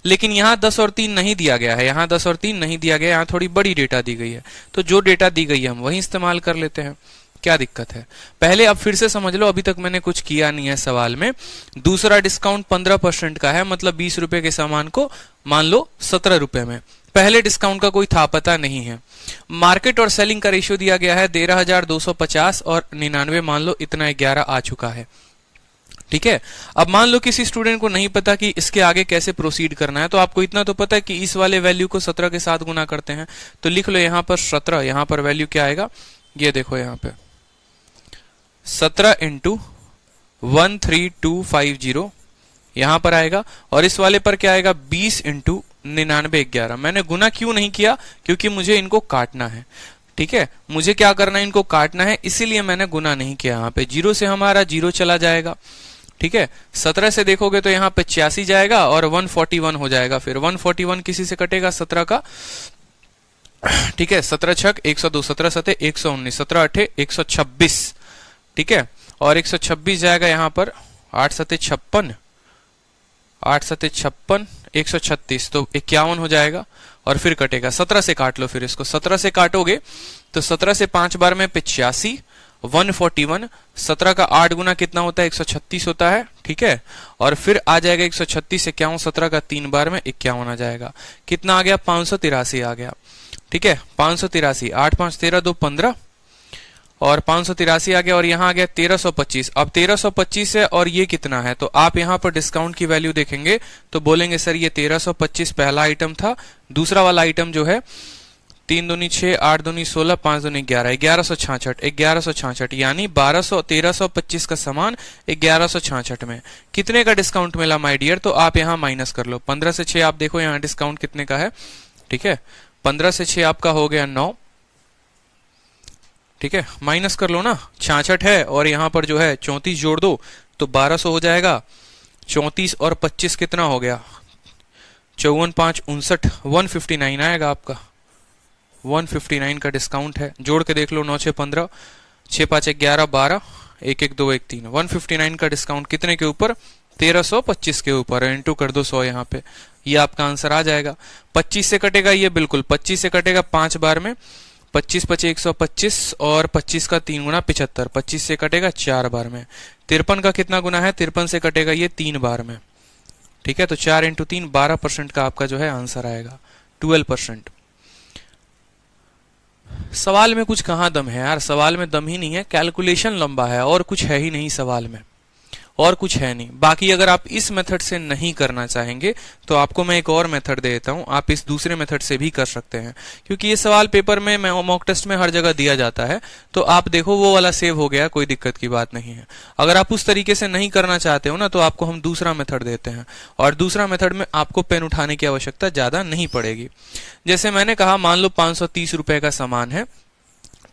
लेकिन यहाँ 10 और 3 नहीं दिया गया है, यहाँ 10 और 3 नहीं दिया गया, यहाँ थोड़ी बड़ी डेटा दी गई है। तो जो डेटा दी गई है हम वही इस्तेमाल कर लेते हैं, क्या दिक्कत है? पहले अब फिर से समझ लो, अभी तक मैंने कुछ किया नहीं है सवाल में। दूसरा डिस्काउंट 15% का है, मतलब 20 रुपए के सामान को मान लो 17 रुपए में। पहले डिस्काउंट का कोई था पता नहीं है। मार्केट और सेलिंग का रेशियो दिया गया है 13,250 और 99, मान लो इतना 11 आ चुका है, ठीक है। अब मान लो किसी स्टूडेंट को नहीं पता कि इसके आगे कैसे प्रोसीड करना है, तो आपको इतना तो पता है कि इस वाले वैल्यू को 17 के साथ गुना करते हैं। तो लिख लो यहां पर 17, यहां पर वैल्यू क्या आएगा, ये देखो यहां पे 17 × 13250 यहां पर आएगा। और इस वाले पर क्या आएगा? 20 × 99 11। मैंने गुना क्यों नहीं किया? क्योंकि मुझे इनको काटना है, ठीक है। मुझे क्या करना है? इनको काटना है, इसीलिए मैंने गुना नहीं किया। यहाँ पे 0 से हमारा 0 चला जाएगा, ठीक है। 17 से देखोगे तो यहाँ पे 86 जाएगा और 141 हो जाएगा। फिर 141 किसी से कटेगा 17 का, ठीक है, 17 छक 102, 17 सते 119, 17 अठे 126, ठीक है, और 126 जाएगा यहाँ पर, 8 सते 56, 8 सते 56, 136, तो 51 हो जाएगा, और फिर कटेगा, 17 से काट लो, फिर इसको 17 से काटोगे तो 17 से 5 बार में 85, 141, 17 का 8 गुना कितना होता है, 136 होता है, ठीक है, और फिर आ जाएगा 136, 51, 17 का 3 बार में 51 आ जाएगा, कितना आ गया, 583 आ गया, ठीक है, 583, 8 5 13 2 15, और 583 आ गया, और यहाँ आ गया 1325। अब 1325 है और ये कितना है, तो आप यहाँ पर डिस्काउंट की वैल्यू देखेंगे तो बोलेंगे सर ये 1325 पहला आइटम था, दूसरा वाला आइटम जो है 3 दूनी 6, 8 दूनी 16, 5 दूनी 11, 1166, 1166, यानी 1325 का सामान 1166 में कितने का डिस्काउंट मिला माय डियर, तो आप यहाँ माइनस कर लो, 15 से 6 आप देखो यहाँ डिस्काउंट कितने का है, ठीक है, 15 से 6 आपका हो गया 9, ठीक है, माइनस कर लो ना, 66 है और यहाँ पर जो है 34 जोड़ दो तो 1200 हो जाएगा, 34 और 25 कितना हो गया, 54 5 59, 159 आएगा आपका, 159 का डिस्काउंट है, जोड़ के देख लो, 9 6 15, 6 5 11 12, 1 1 2 1 3, 159 का डिस्काउंट कितने के ऊपर, 1325 के ऊपर, इंटू कर दो 100 यहाँ पे, ये आपका आंसर आ जाएगा। 25 से कटेगा ये, बिल्कुल 25 से कटेगा 5 बार में, 25 पचे 125, और 25 का 3 गुना 75, 25 से कटेगा 4 बार में, 53 का कितना गुना है, 53 से कटेगा ये 3 बार में, ठीक है, तो 4 इंटू 3 12% का आपका जो है आंसर आएगा, 12%। सवाल में कुछ कहाँ दम है यार, सवाल में दम ही नहीं है, कैलकुलेशन लंबा है और कुछ है ही नहीं सवाल में, और कुछ है नहीं। बाकी अगर आप इस मेथड से नहीं करना चाहेंगे तो आपको मैं एक और मेथड दे देता हूं, आप इस दूसरे मेथड से भी कर सकते हैं, क्योंकि ये सवाल पेपर में मॉक टेस्ट में हर जगह दिया जाता है, तो आप देखो वो वाला सेव हो गया, कोई दिक्कत की बात नहीं है। अगर आप उस तरीके से नहीं करना चाहते हो ना, तो आपको हम दूसरा मेथड देते हैं, और दूसरा मेथड में आपको पेन उठाने की आवश्यकता ज्यादा नहीं पड़ेगी। जैसे मैंने कहा, मान लो 530 रुपए का सामान है,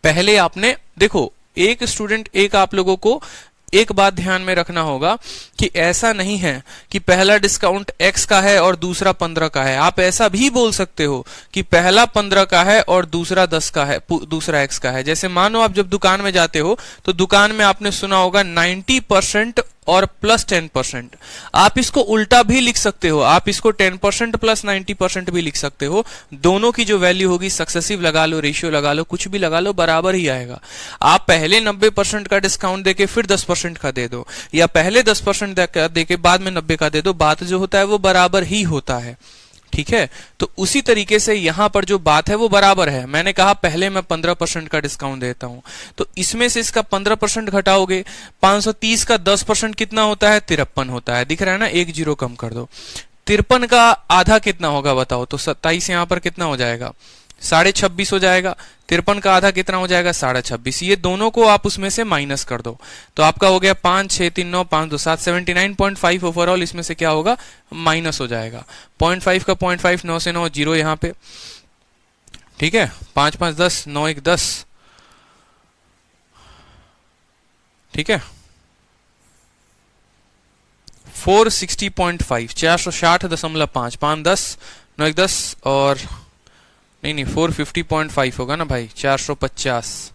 पहले आपने देखो, एक स्टूडेंट, एक आप लोगों को एक बात ध्यान में रखना होगा कि ऐसा नहीं है कि पहला डिस्काउंट x का है और दूसरा 15 का है। आप ऐसा भी बोल सकते हो कि पहला 15 का है और दूसरा 10 का है, दूसरा x का है। जैसे मानो आप जब दुकान में जाते हो तो दुकान में आपने सुना होगा 90% और प्लस 10%, आप इसको उल्टा भी लिख सकते हो, आप इसको 10% प्लस 90% भी लिख सकते हो। दोनों की जो वैल्यू होगी, सक्सेसिव लगा लो, रेशियो लगा लो, कुछ भी लगा लो, बराबर ही आएगा। आप पहले 90% का डिस्काउंट देके फिर 10% का दे दो, या पहले 10% देके बाद में 90 का दे दो, बात जो होता है वो बराबर ही होता है, ठीक है। तो उसी तरीके से यहां पर जो बात है वो बराबर है। मैंने कहा पहले मैं 15% का डिस्काउंट देता हूं, तो इसमें से इसका 15% घटाओगे, 530 का 10% कितना होता है, 53 होता है, दिख रहा है ना, 1 जीरो कम कर दो। 53 का आधा कितना होगा बताओ, तो 27 यहां पर कितना हो जाएगा, 26.5 हो जाएगा। 53 का आधा कितना हो जाएगा, 26.5। ये दोनों को आप उसमें से माइनस कर दो, तो आपका हो गया 5 6 3 9 5 2 7, 79.5 ओवरऑल इसमें से क्या होगा, माइनस हो जाएगा। 0.5 का 0.5, 9 से 9 जीरो यहाँ पे, ठीक है, 5 5 10, 9 1 10, ठीक है, 460.5, 460.5, 5 10, 9 1 10, और नहीं 450.5 होगा ना भाई, 450,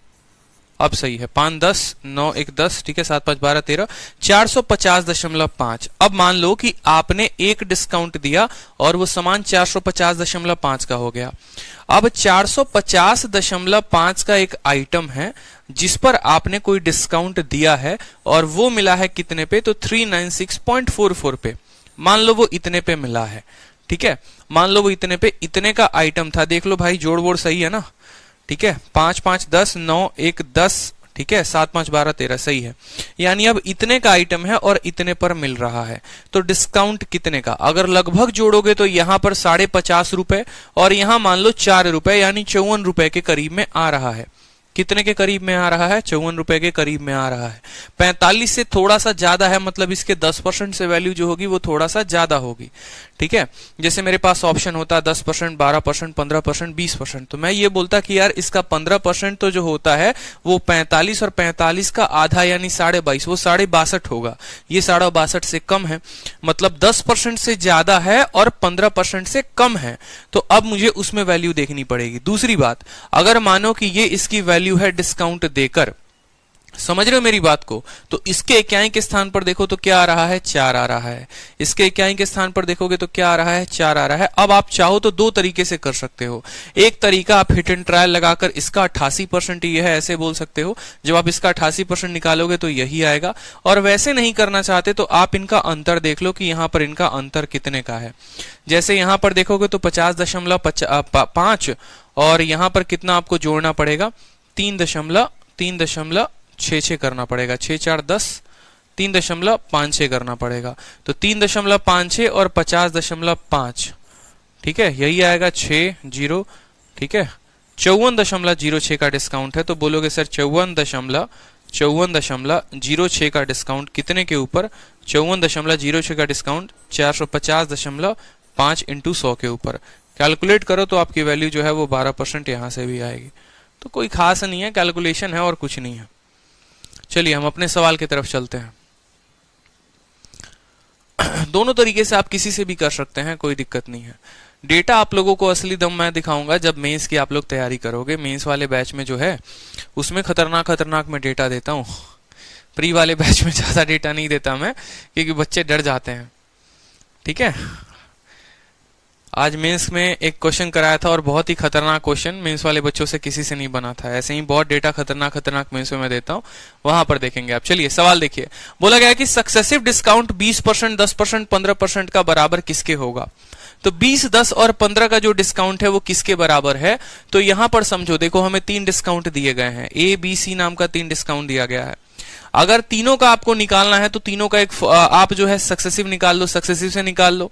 अब सही है, 5 10, 9 1 10, ठीक है, 7 5 12 13, 450.5। अब मान लो कि आपने एक डिस्काउंट दिया और वो सामान 450.5 का हो गया। अब 450.5 का एक आइटम है जिस पर आपने कोई डिस्काउंट दिया है, और वो मिला है कितने पे, तो 396.44 पे। मान लो वो इतने पे मिला है, ठीक है, मान लो वो इतने पे, इतने का आइटम था, देख लो भाई जोड़ वोड़ सही है ना, ठीक है, 5 5 10, 9 1 10, ठीक है, 7 5 12 13, सही है। यानी अब इतने का आइटम है और इतने पर मिल रहा है, तो डिस्काउंट कितने का, अगर लगभग जोड़ोगे तो यहां पर 50.5 रुपए और यहां मान लो 4 रुपए, यानी 54 रुपए के करीब में आ रहा है। कितने के करीब में आ रहा है? 54 रुपए के करीब में आ रहा है। 45 से थोड़ा सा ज्यादा है, मतलब इसके 10% से वैल्यू जो होगी वो थोड़ा सा ज्यादा होगी। ठीक है, जैसे मेरे पास ऑप्शन होता है 10%, 12%, 15%, 20%, तो मैं ये बोलता कि यार इसका 15% तो जो होता है वो 45 और 45 का आधा यानी 22.5, वो 62.5 होगा। ये 62.5 से कम है, मतलब 10% से ज्यादा है और 15% से कम है, तो अब मुझे उसमें वैल्यू देखनी पड़ेगी। दूसरी बात, अगर मानो कि ये इसकी वैल्यू है डिस्काउंट देकर, समझ रहे हो मेरी बात को, तो इसके इक्याई के स्थान पर देखो तो क्या आ रहा है? 4 आ रहा है। इसके इक्याई के स्थान पर देखोगे तो क्या आ रहा है? 4 आ रहा है। अब आप चाहो तो दो तरीके से कर सकते हो। एक तरीका, आप हिट एंड ट्रायल लगाकर इसका 88% ये है ऐसे बोल सकते हो, जब आप इसका 88% निकालोगे तो यही आएगा। और वैसे नहीं करना चाहते तो आप इनका अंतर देख लो कि यहां पर इनका अंतर कितने का है। जैसे यहां पर देखोगे तो 50.5 और यहां पर कितना आपको जोड़ना पड़ेगा? 3.66 करना पड़ेगा। 6 4 10, 3.56 करना पड़ेगा। तो 3.56 और 50.5, ठीक है, यही आएगा 60। ठीक है, 54.06 का डिस्काउंट है। तो बोलोगे सर 54.06 का डिस्काउंट कितने के ऊपर? 54.06 का डिस्काउंट 450.5 इंटू 100 के ऊपर। कैलकुलेट करो तो आपकी वैल्यू जो है वो 12% यहां से भी आएगी। तो कोई खास नहीं है, कैलकुलेशन है और कुछ नहीं है। चलिए हम अपने सवाल की तरफ चलते हैं। दोनों तरीके से आप किसी से भी कर सकते हैं, कोई दिक्कत नहीं है। डेटा आप लोगों को असली दम मैं दिखाऊंगा जब मेंस की आप लोग तैयारी करोगे। मेंस वाले बैच में जो है उसमें खतरनाक मैं डेटा देता हूं। प्री वाले बैच में ज्यादा डेटा नहीं देता मैं, क्योंकि बच्चे डर जाते हैं। ठीक है, आज मेंस में एक क्वेश्चन कराया था और बहुत ही खतरनाक क्वेश्चन, मेंस वाले बच्चों से किसी से नहीं बना था। ऐसे ही बहुत डेटा खतरनाक मेंस में मैं देता हूं, वहां पर देखेंगे आप। चलिए सवाल देखिए। बोला गया कि सक्सेसिव डिस्काउंट 20%, 10%, 15% का बराबर किसके होगा? तो 20, 10 और 15 का जो डिस्काउंट है वो किसके बराबर है? तो यहां पर समझो, देखो हमें 3 डिस्काउंट दिए गए हैं, ए बी सी नाम का 3 डिस्काउंट दिया गया है। अगर तीनों का आपको निकालना है तो तीनों का एक आप जो है सक्सेसिव निकाल लो, सक्सेसिव से निकाल लो।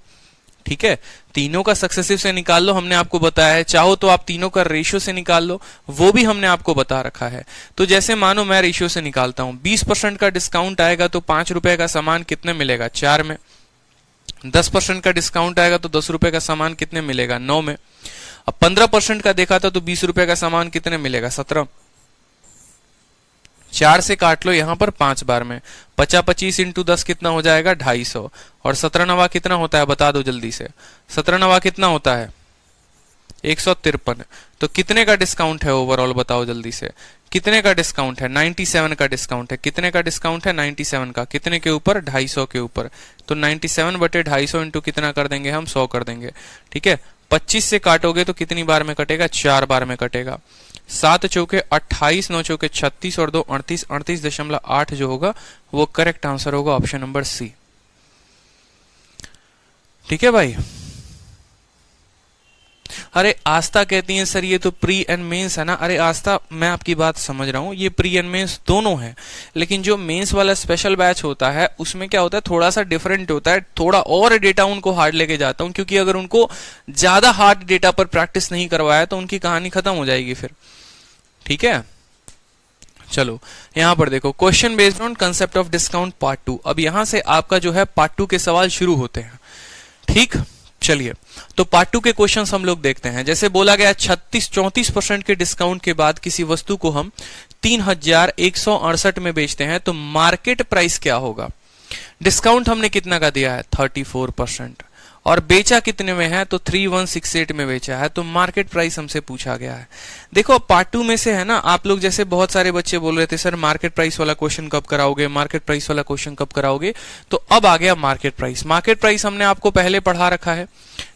ठीक है, तीनों का सक्सेसिव से निकाल लो, हमने आपको बताया है। चाहो तो आप तीनों का रेशियो से निकाल लो, वो भी हमने आपको बता रखा है। तो जैसे मानो मैं रेशियो से निकालता हूं, 20% का डिस्काउंट आएगा तो 5 रुपए का सामान कितने मिलेगा? 4 में। 10% का डिस्काउंट आएगा तो 10 रुपए का सामान कितने मिलेगा? 9 में। अब 15% का देखा था तो 20 रुपए का सामान कितने मिलेगा? 17। 4 से काट लो यहां पर 5 बार में। 25 इंटू 10 कितना हो जाएगा? 250। और 17 नवा कितना होता है बता दो जल्दी से। 17 नवा कितना होता है? 153। तो कितने का डिस्काउंट है ओवरऑल बताओ जल्दी से। कितने का डिस्काउंट है? 97 का डिस्काउंट है। कितने का डिस्काउंट है? 97 का। कितने के ऊपर? 250 के ऊपर। तो 97/250 इंटू कितना कर देंगे हम? 100 कर देंगे। ठीक है, 25 से काटोगे तो कितनी बार में कटेगा? 4 बार में कटेगा। 7 चौके 28, 9 चौके 36 और 2 38, 38.8 जो होगा वो करेक्ट आंसर होगा ऑप्शन नंबर सी। ठीक है भाई। अरे आस्था कहती है सर ये तो प्री एंड मेंस है ना। अरे आस्था, मैं आपकी बात समझ रहा हूं, ये प्री एंड मेंस दोनों है, लेकिन जो मेंस वाला स्पेशल बैच होता है उसमें क्या होता है, थोड़ा सा डिफरेंट होता है। थोड़ा और डेटा उनको हार्ड लेके जाता हूं, क्योंकि अगर उनको ज्यादा हार्ड डेटा पर प्रैक्टिस नहीं करवाया तो उनकी कहानी खत्म हो जाएगी फिर। ठीक है, चलो यहां पर देखो, question based on concept of discount part 2। अब यहां से आपका जो है पार्ट 2 के सवाल शुरू होते हैं। ठीक, चलिए तो पार्ट 2 के क्वेश्चंस हम लोग देखते हैं। जैसे बोला गया 34% के डिस्काउंट के बाद किसी वस्तु को हम 3168 में बेचते हैं तो मार्केट प्राइस क्या होगा? डिस्काउंट हमने कितना का दिया है? 34%। और बेचा कितने में है? तो 3168 में बेचा है। तो मार्केट प्राइस हमसे पूछा गया है। देखो पार्ट 2 में से है ना, आप लोग जैसे बहुत सारे बच्चे बोल रहे थे सर मार्केट प्राइस वाला क्वेश्चन कब कराओगे, मार्केट प्राइस वाला क्वेश्चन कब कराओगे। तो अब आ गया मार्केट प्राइस। मार्केट प्राइस हमने आपको पहले पढ़ा रखा है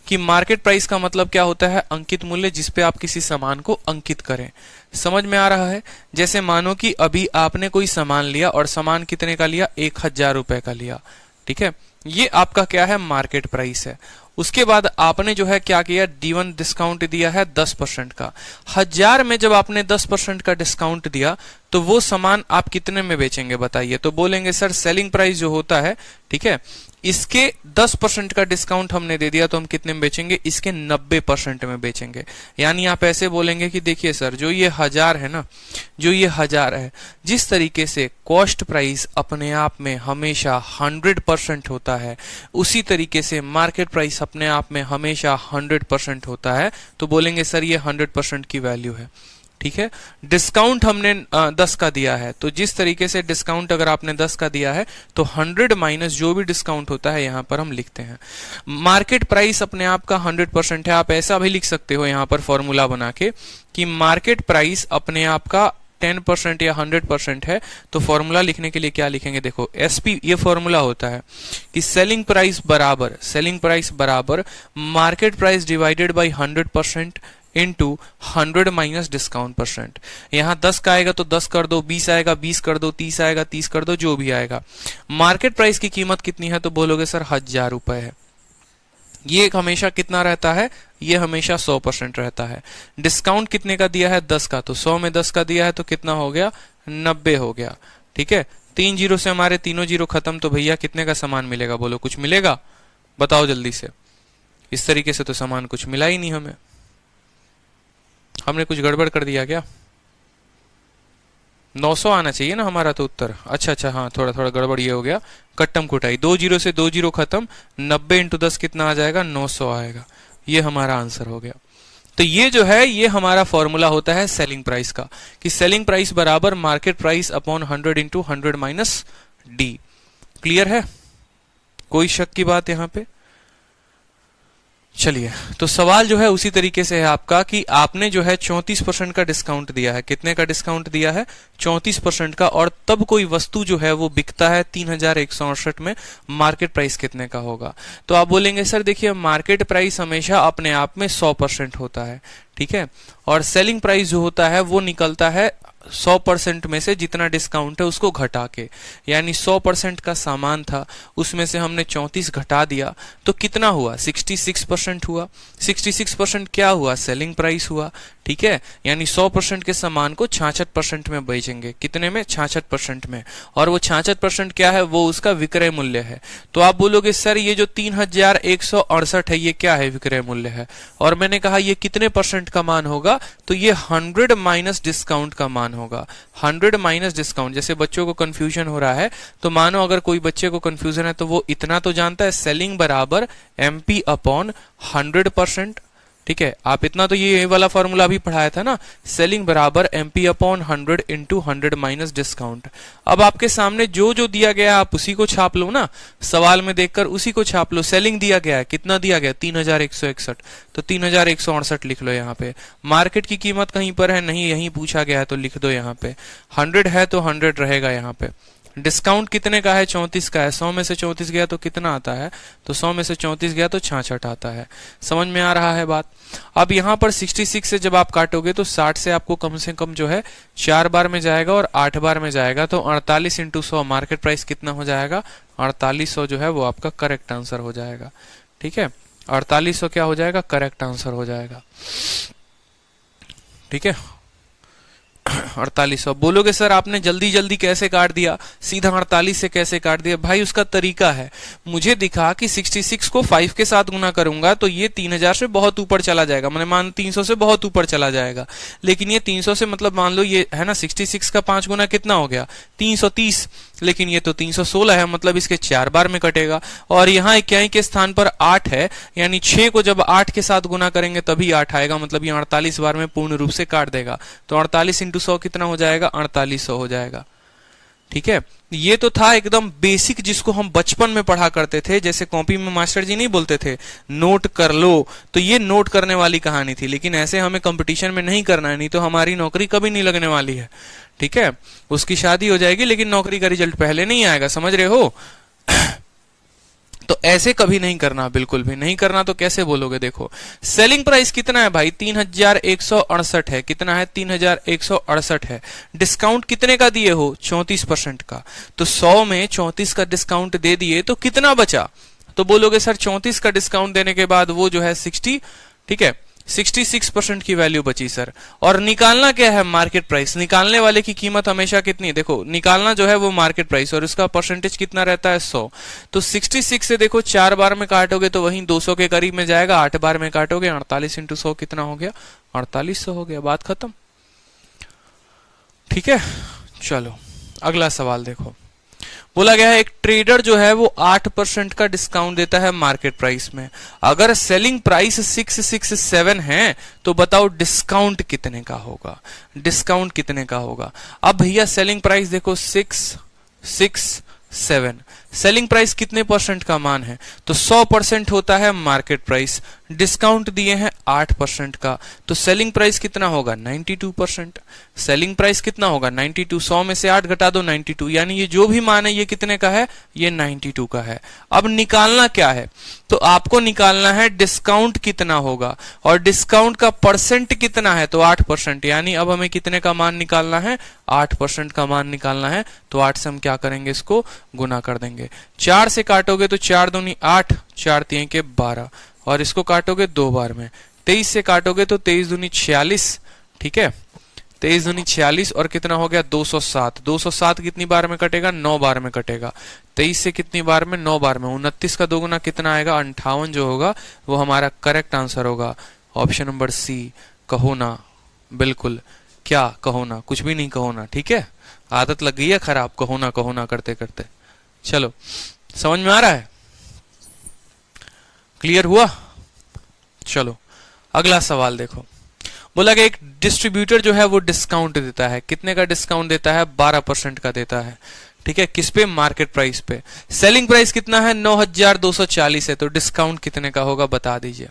कि मार्केट प्राइस का मतलब क्या होता है? अंकित मूल्य जिसपे आप किसी सामान को अंकित करें। समझ में आ रहा है? जैसे मानो कि अभी आपने कोई सामान लिया और सामान कितने का लिया? 1000 रुपए का लिया। ठीक है, ये आपका क्या है? मार्केट प्राइस है। उसके बाद आपने जो है क्या किया? D1 डिस्काउंट दिया है 10% का। 1000 में जब आपने 10% का डिस्काउंट दिया तो वो सामान आप कितने में बेचेंगे बताइए। तो बोलेंगे सर सेलिंग प्राइस जो होता है, ठीक है। इसके 10% का डिस्काउंट हमने दे दिया तो हम कितने में बेचेंगे, इसके 90% में बेचेंगे। यानी आप ऐसे बोलेंगे कि देखिए सर, जो ये 1000 है ना, जो ये 1000 है, जिस तरीके से कॉस्ट प्राइस अपने आप में हमेशा 100% होता है, उसी तरीके से मार्केट प्राइस अपने आप में हमेशा 100% होता है। तो बोलेंगे सर ये 100% की वैल्यू है। ठीक है। डिस्काउंट हमने 10 का दिया है, तो जिस तरीके से डिस्काउंट अगर आपने 10 का दिया है तो 100 माइनस जो भी डिस्काउंट होता है यहां पर हम लिखते हैं। मार्केट प्राइस अपने आप का 100% है। आप ऐसा भी लिख सकते हो यहां पर फॉर्मूला बना के कि मार्केट प्राइस अपने आप का 10% या 100% है। तो फॉर्मूला लिखने के लिए क्या लिखेंगे, देखो एसपी, ये फॉर्मूला होता है कि सेलिंग प्राइस बराबर market price divided by 100% into 100 minus discount percent. यहां 10 का आएगा तो 10 कर दो, 20 आएगा 20 कर दो, 30 आएगा 30 कर दो, जो भी आएगा। मार्केट प्राइस की कीमत कितनी है तो बोलोगे सर 1000 रुपए है। ये हमेशा कितना रहता है, ये हमेशा 100% रहता है। डिस्काउंट कितने का दिया है, 10 का, तो 100 में 10 का दिया है तो कितना हो गया, 90 हो गया। ठीक है। 3 जीरो से हमारे तीनों जीरो खत्म, तो भैया कितने का सामान मिलेगा, बोलो कुछ मिलेगा, बताओ जल्दी से। इस तरीके से तो सामान कुछ मिला ही नहीं हमें, हमने कुछ गड़बड़ कर दिया क्या। 900 आना चाहिए ना हमारा तो उत्तर। अच्छा, हाँ थोड़ा थोड़ा गड़बड़ ये हो गया, कट्टम कुटाई, 2 जीरो से 2 जीरो खत्म, 90 इंटू 10 कितना आ जाएगा, 900 आएगा। ये हमारा आंसर हो गया। तो ये जो है ये हमारा फॉर्मूला होता है सेलिंग प्राइस का, कि सेलिंग प्राइस बराबर market price upon 100 into 100 minus D. Clear है, कोई शक की बात यहां पे। चलिए, तो सवाल जो है उसी तरीके से है आपका कि आपने जो है 34% का डिस्काउंट दिया है। कितने का डिस्काउंट दिया है, 34% का, और तब कोई वस्तु जो है वो बिकता है 3168 में। मार्केट प्राइस कितने का होगा, तो आप बोलेंगे सर देखिए मार्केट प्राइस हमेशा अपने आप में 100% होता है। ठीक है। और सेलिंग प्राइस जो होता है वो निकलता है 100% में से जितना डिस्काउंट है उसको घटा के। यानी 100% का सामान था, उसमें से हमने 34 घटा दिया तो कितना हुआ, 66% हुआ। 66% क्या हुआ, सेलिंग प्राइस हुआ। ठीक है। यानी 100% के सामान को 66% में बेचेंगे। कितने में, 66% में। और वो 66% क्या है, वो उसका विक्रय मूल्य है। तो आप बोलोगे सर ये जो 3168 है ये क्या है, विक्रय मूल्य है। और मैंने कहा ये कितने परसेंट का मान होगा, तो ये 100 माइनस डिस्काउंट का मान होगा। 100 माइनस डिस्काउंट। जैसे बच्चों को कंफ्यूजन हो रहा है, तो मानो अगर कोई बच्चे को कंफ्यूजन है तो वो इतना तो जानता है, सेलिंग बराबर एमपी अपॉन 100%। ठीक है। आप इतना तो ये वाला फॉर्मूला भी पढ़ाया था ना, सेलिंग बराबर MP upon 100 into 100 minus discount. अब आपके सामने जो जो दिया गया आप उसी को छाप लो ना, सवाल में देखकर उसी को छाप लो। सेलिंग दिया गया है, कितना दिया गया, 3161, तो 3168 लिख लो यहाँ पे। मार्केट की कीमत कहीं पर है नहीं, यहीं पूछा गया है तो लिख दो यहाँ पे। 100 है तो 100 रहेगा यहाँ पे। डिस्काउंट कितने का है, 34 का है। 100 में से 34 गया तो कितना आता है, तो 100 में से 34 गया तो 66 आता है। समझ में आ रहा है बात। अब यहाँ पर 66 से जब आप काटोगे तो 60 से आपको कम से कम जो है 4 बार में जाएगा और 8 बार में जाएगा, तो 48 इंटू 100 मार्केट प्राइस कितना हो जाएगा, 4800 जो है वो आपका करेक्ट आंसर हो जाएगा। ठीक है। 4800 क्या हो जाएगा, करेक्ट आंसर हो जाएगा। ठीक है। 4800। बोलोगे सर आपने जल्दी जल्दी कैसे काट दिया, सीधा 48 से कैसे काट दिया। भाई उसका तरीका है, मुझे दिखा कि 66 को 5 के साथ गुना करूंगा तो ये 3000 से बहुत ऊपर चला जाएगा, मैंने मान 300 से बहुत ऊपर चला जाएगा। लेकिन ये 300 से मतलब मान लो ये है ना 66 का 5 गुना कितना हो गया, 330। लेकिन ये तो 316 है, मतलब इसके 4 बार में कटेगा। और यहाँ इक्याई के स्थान पर 8 है, यानी 6 को जब 8 के साथ गुना करेंगे तभी 8 आएगा, मतलब ये 48 बार में पूर्ण रूप से काट देगा। तो 48 इंटू 100 कितना हो जाएगा, 4800 हो जाएगा। ठीक है। ये तो था एकदम बेसिक, जिसको हम बचपन में पढ़ा करते थे। जैसे कॉपी में मास्टर जी नहीं बोलते थे नोट कर लो, तो ये नोट करने वाली कहानी थी। लेकिन ऐसे हमें कंपटीशन में नहीं करना है, नहीं तो हमारी नौकरी कभी नहीं लगने वाली है। ठीक है। उसकी शादी हो जाएगी लेकिन नौकरी का रिजल्ट पहले नहीं आएगा, समझ रहे हो। तो ऐसे कभी नहीं करना, बिल्कुल भी नहीं करना। तो कैसे बोलोगे, देखो सेलिंग प्राइस कितना है भाई, 3168 है। कितना है, 3168 है। डिस्काउंट कितने का दिए हो, 34% का। तो 100 में 34 का डिस्काउंट दे दिए तो कितना बचा, तो बोलोगे सर 34 का डिस्काउंट देने के बाद वो जो है 60, ठीक है, 66% की वैल्यू बची सर। और निकालना क्या है? Market price. निकालने वाले की कीमत हमेशा कितनी? देखो निकालना जो है वो मार्केट प्राइस, और इसका परसेंटेज कितना रहता है? 100। तो 66 से देखो 4 बार में काटोगे तो वहीं 200 के करीब में जाएगा, 8 बार में काटोगे 48 × 100 कितना हो गया? 4800 हो गया। बात खत्म। ठीक है, चलो अगला सवाल देखो। बोला गया है एक ट्रेडर जो है वो 8% का डिस्काउंट देता है मार्केट प्राइस में। अगर सेलिंग प्राइस 667 है तो बताओ डिस्काउंट कितने का होगा? डिस्काउंट कितने का होगा? अब भैया सेलिंग प्राइस देखो 667, सेलिंग प्राइस कितने परसेंट का मान है? तो 100% होता है मार्केट प्राइस, डिस्काउंट दिए हैं 8% का, तो सेलिंग प्राइस कितना होगा? 92%। सेलिंग प्राइस कितना होगा? 92। 100 में से 8 घटा दो, 92, यानी ये जो भी मान है ये कितने का है? ये 92 का है। अब निकालना क्या है? तो आपको निकालना है डिस्काउंट कितना होगा, और डिस्काउंट का परसेंट कितना है? तो 8%, यानी अब हमें कितने का मान निकालना है? 8% का मान निकालना है। तो 8 से हम क्या करेंगे? इसको गुना कर देंगे। 4 से काटोगे तो 4 दूनी 8, 4 3 के 12, और इसको काटोगे 2 बार में। 23 से काटोगे तो 23 दूनी 46, ठीक है, 23 दूनी 46, और कितना हो गया? 207। 207 कितनी बार में कटेगा? 9 बार में कटेगा। 23 से कितनी बार में? 9 बार में। 29 का 2 गुना कितना आएगा? 58 जो होगा वो हमारा करेक्ट आंसर होगा। ऑप्शन नंबर सी, कहो ना। बिल्कुल। क्या कहो ना? कुछ भी नहीं कहो ना, ठीक है। आदत लग गई है खराब, कहो ना करते करते। चलो समझ में आ रहा है? क्लियर हुआ? चलो अगला सवाल देखो। बोला कि एक डिस्ट्रीब्यूटर जो है वो डिस्काउंट देता है। कितने का डिस्काउंट देता है? 12% का देता है, ठीक है। किस पे? मार्केट प्राइस पे। सेलिंग प्राइस कितना है? 9240 है, तो डिस्काउंट कितने का होगा? बता दीजिए।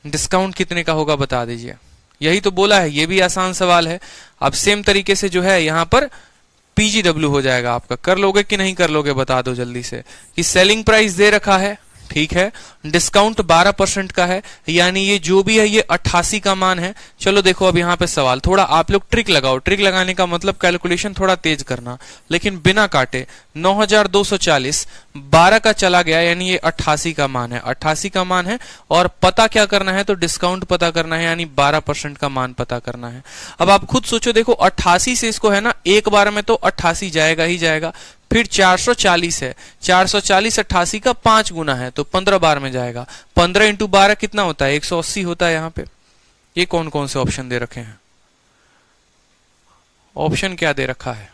डिस्काउंट कितने का होगा? बता दीजिए। यही तो बोला है, ये भी आसान सवाल है। अब सेम तरीके से जो है यहां पर पीजीडब्ल्यू हो जाएगा आपका। कर लोगे कि नहीं कर लोगे? बता दो जल्दी से। कि सेलिंग प्राइस दे रखा है, ठीक है, डिस्काउंट 12% का है, यानी ये जो भी है ये 88 का मान है। चलो देखो अब यहाँ पे सवाल, थोड़ा आप लोग ट्रिक लगाओ। ट्रिक लगाने का मतलब कैलकुलेशन थोड़ा तेज करना, लेकिन बिना काटे। 9240 12 का चला गया, यानी ये 88 का मान है। 88 का मान है, और पता क्या करना है? तो डिस्काउंट पता करना है, यानी 12% का मान पता करना है। अब आप खुद सोचो, देखो 88 से इसको है ना एक बार में तो 88 जाएगा ही जाएगा। फिर 440 है, 440 88 का 5 गुना है, तो 15 बार में जाएगा। 15 × 12 कितना होता है? 180 होता है। यहाँ पे ये कौन कौन से ऑप्शन दे रखे हैं? ऑप्शन क्या दे रखा है?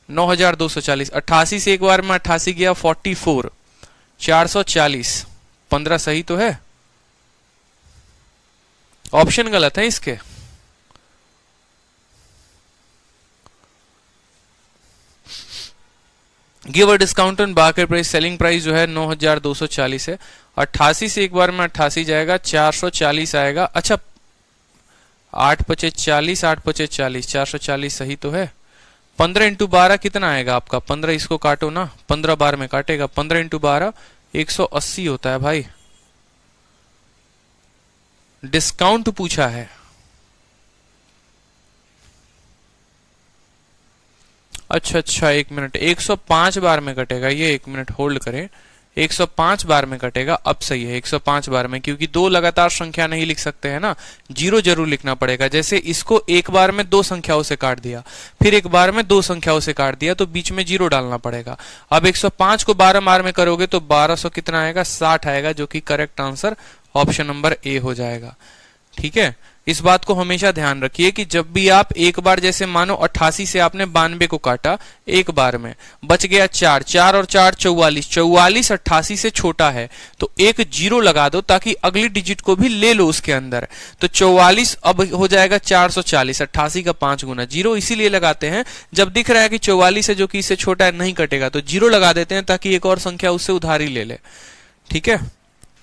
9240। 88 से एक बार में 88 गया 44, 440, 15 सही तो है? ऑप्शन गलत है इसके। Give a discount on market price. Selling price जो है 9240 है। 88 से एक बार में 88 जाएगा, 440 आएगा। अच्छा 8 × 40, 8 × 40, 440 सही तो है। 15 × 12 कितना आएगा आपका? 15, इसको काटो ना, 15 बार में काटेगा। 15 × 12 180 होता है भाई। डिस्काउंट पूछा है। अच्छा 1 मिनट, 105 बार में कटेगा ये। 1 मिनट होल्ड करें। 105 बार में कटेगा। अब सही है 105 बार में, क्योंकि दो लगातार संख्या नहीं लिख सकते हैं ना, जीरो जरूर लिखना पड़ेगा। जैसे इसको एक बार में 2 संख्याओं से काट दिया, फिर एक बार में 2 संख्याओं से काट दिया, तो बीच में जीरो डालना पड़ेगा। अब 105 को 12 बार में करोगे तो 1200 कितना आएगा? 60 आएगा, जो कि correct answer option number A हो जाएगा। ठीक है, इस बात को हमेशा ध्यान रखिए कि जब भी आप एक बार, जैसे मानो 88 से आपने 92 को काटा एक बार में, बच गया 4, 4 और 4 44, 44 88 से छोटा है, तो एक जीरो लगा दो ताकि अगली डिजिट को भी ले लो उसके अंदर। तो 44 अब हो जाएगा 440, 88 का 5 गुना। जीरो इसीलिए लगाते हैं, जब दिख रहा है कि 44 है जो कि इससे छोटा है, नहीं कटेगा, तो जीरो लगा देते हैं ताकि एक और संख्या उससे उधारी ले ले। ठीक है,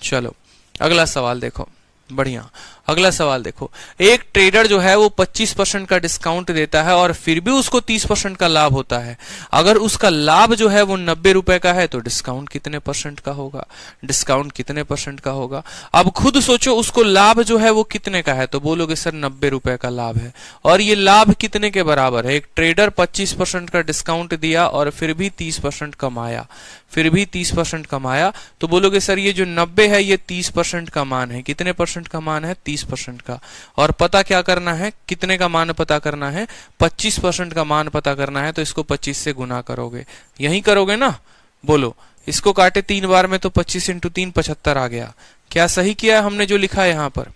चलो अगला सवाल देखो। बढ़िया, अगला सवाल देखो, एक ट्रेडर जो है वो 25% का डिस्काउंट देता है और फिर भी उसको 30% का लाभ होता है। अगर उसका लाभ जो है वो 90 रुपए का है तो डिस्काउंट कितने परसेंट का होगा? डिस्काउंट कितने परसेंट का होगा? अब खुद सोचो, उसको लाभ जो है वो कितने का है, तो बोलोगे सर 90 रुपए का लाभ है। और ये लाभ कितने के बराबर है? एक ट्रेडर 25% का डिस्काउंट दिया और फिर भी 30% कमाया, फिर भी 30% कमाया, तो बोलोगे सर ये जो 90 है ये 30% का मान है। कितने परसेंट का मान है? 30% का। और पता क्या करना है? कितने का मान पता करना है? 25% का मान पता करना है। तो इसको 25 से गुना करोगे, यही करोगे ना? बोलो, इसको काटे 3 बार में तो 25 इंटू 3 75 आ गया। क्या सही किया है हमने जो लिखा है यहां पर?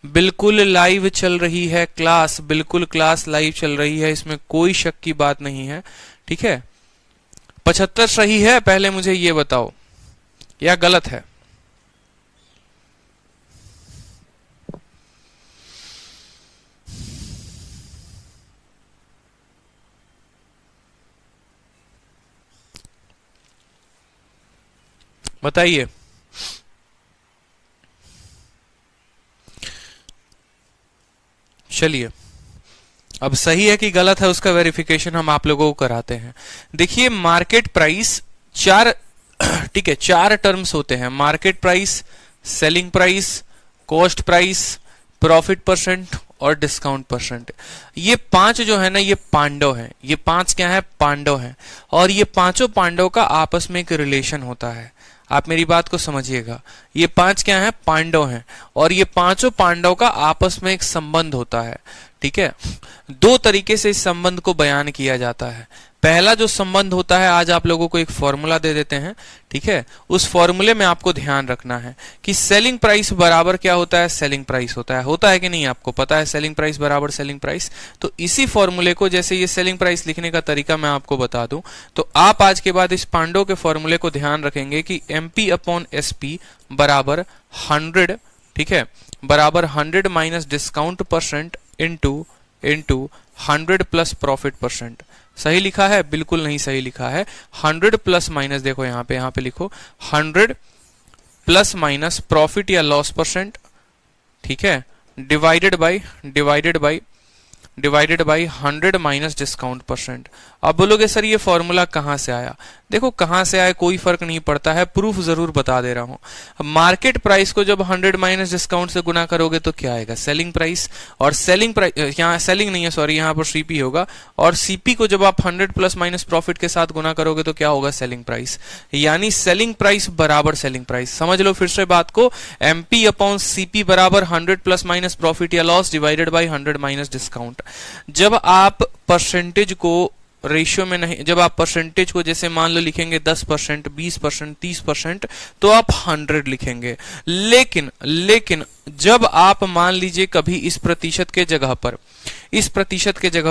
बिल्कुल लाइव चल रही है क्लास, बिल्कुल क्लास लाइव चल रही है, इसमें कोई शक की बात नहीं है। ठीक है, 75 सही है? पहले मुझे ये बताओ, या गलत है? बताइए। चलिए, अब सही है कि गलत है उसका वेरिफिकेशन हम आप लोगों को कराते हैं। देखिए, मार्केट प्राइस चार ठीक है, 4 टर्म्स होते हैं। Market price, selling price, cost price, profit percent और डिस्काउंट परसेंट। ये 5 जो है ना, ये पांडव हैं। ये 5 क्या है? पांडव हैं। और ये पांचों पांडव का आपस में एक रिलेशन होता है। आप मेरी बात को समझिएगा, ये 5 क्या है? पांडव हैं। और ये पांचों पांडव का आपस में एक संबंध होता है। ठीक है, 2 तरीके से इस संबंध को बयान किया जाता है। पहला जो संबंध होता है, आज आप लोगों को एक फॉर्मूला दे देते हैं। ठीक है, उस फॉर्मूले में आपको ध्यान रखना है कि सेलिंग प्राइस बराबर क्या होता है? सेलिंग प्राइस होता है कि नहीं? आपको पता है सेलिंग प्राइस बराबर सेलिंग प्राइस। तो इसी फॉर्मूले को, जैसे ये सेलिंग प्राइस लिखने का तरीका मैं आपको बता दूं, तो आप आज के बाद इस पांडव के फॉर्मूले को ध्यान रखेंगे कि MP अपॉन SP बराबर 100, ठीक है, बराबर 100 minus discount percent into 100 plus profit percent. सही लिखा है? बिल्कुल नहीं सही लिखा है। 100 प्लस माइनस, देखो यहाँ पे लिखो 100 प्लस माइनस प्रॉफिट या लॉस परसेंट, ठीक है, divided by 100 minus discount percent. अब बोलोगे सर ये फॉर्मूला कहां से आया? देखो, कहां से आया कोई फर्क नहीं पड़ता है, प्रूफ जरूर बता दे रहा हूं। मार्केट प्राइस को जब 100 माइनस डिस्काउंट से गुना करोगे तो क्या आएगा? Selling price. और सेलिंग प्राइस, यहाँ सेलिंग नहीं है, सॉरी, यहाँ पर सीपी होगा। और सीपी को जब आप 100 प्लस माइनस प्रॉफिट के साथ गुना करोगे तो क्या होगा? Selling price. यानी सेलिंग प्राइस बराबर सेलिंग प्राइस। समझ लो फिर से बात को, MP अपॉन CP बराबर 100 प्लस माइनस प्रॉफिट या loss divided by 100 minus discount. जब आप परसेंटेज को रेशियो में नहीं, जब आप परसेंटेज को जैसे मान लो लिखेंगे 10%, 20%, 30%, तो आप 100 लिखेंगे। लेकिन जब आप मान लीजिए कभी इस प्रतिशत के जगह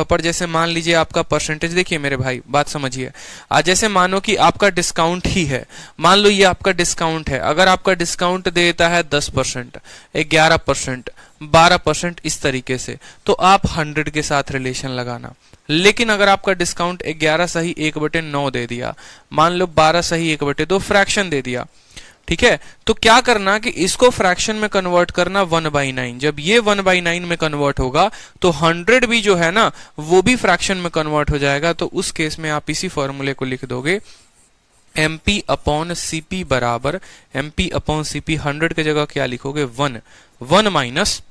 पर जैसे मान लीजिए आपका परसेंटेज, देखिए मेरे भाई बात समझिए, आज जैसे मानो कि आपका डिस्काउंट ही है, मान लो ये आपका डिस्काउंट है। अगर आपका डिस्काउंट देता है 10%, 11%, 12% इस तरीके से, तो आप 100 के साथ रिलेशन लगाना। लेकिन अगर आपका डिस्काउंट 11 सही 1/9 दे दिया, मान लो 12 सही 1/2 फ्रैक्शन दे दिया, ठीक है, तो क्या करना कि इसको फ्रैक्शन में कन्वर्ट करना 1/9। जब ये 1/9 में कन्वर्ट होगा तो 100 भी जो है ना वो भी फ्रैक्शन में कन्वर्ट हो जाएगा। तो उस केस में आप इसी फॉर्मूले को लिख दोगे, MP अपॉन CP बराबर MP अपॉन CP 100 के जगह क्या लिखोगे? 1 माइनस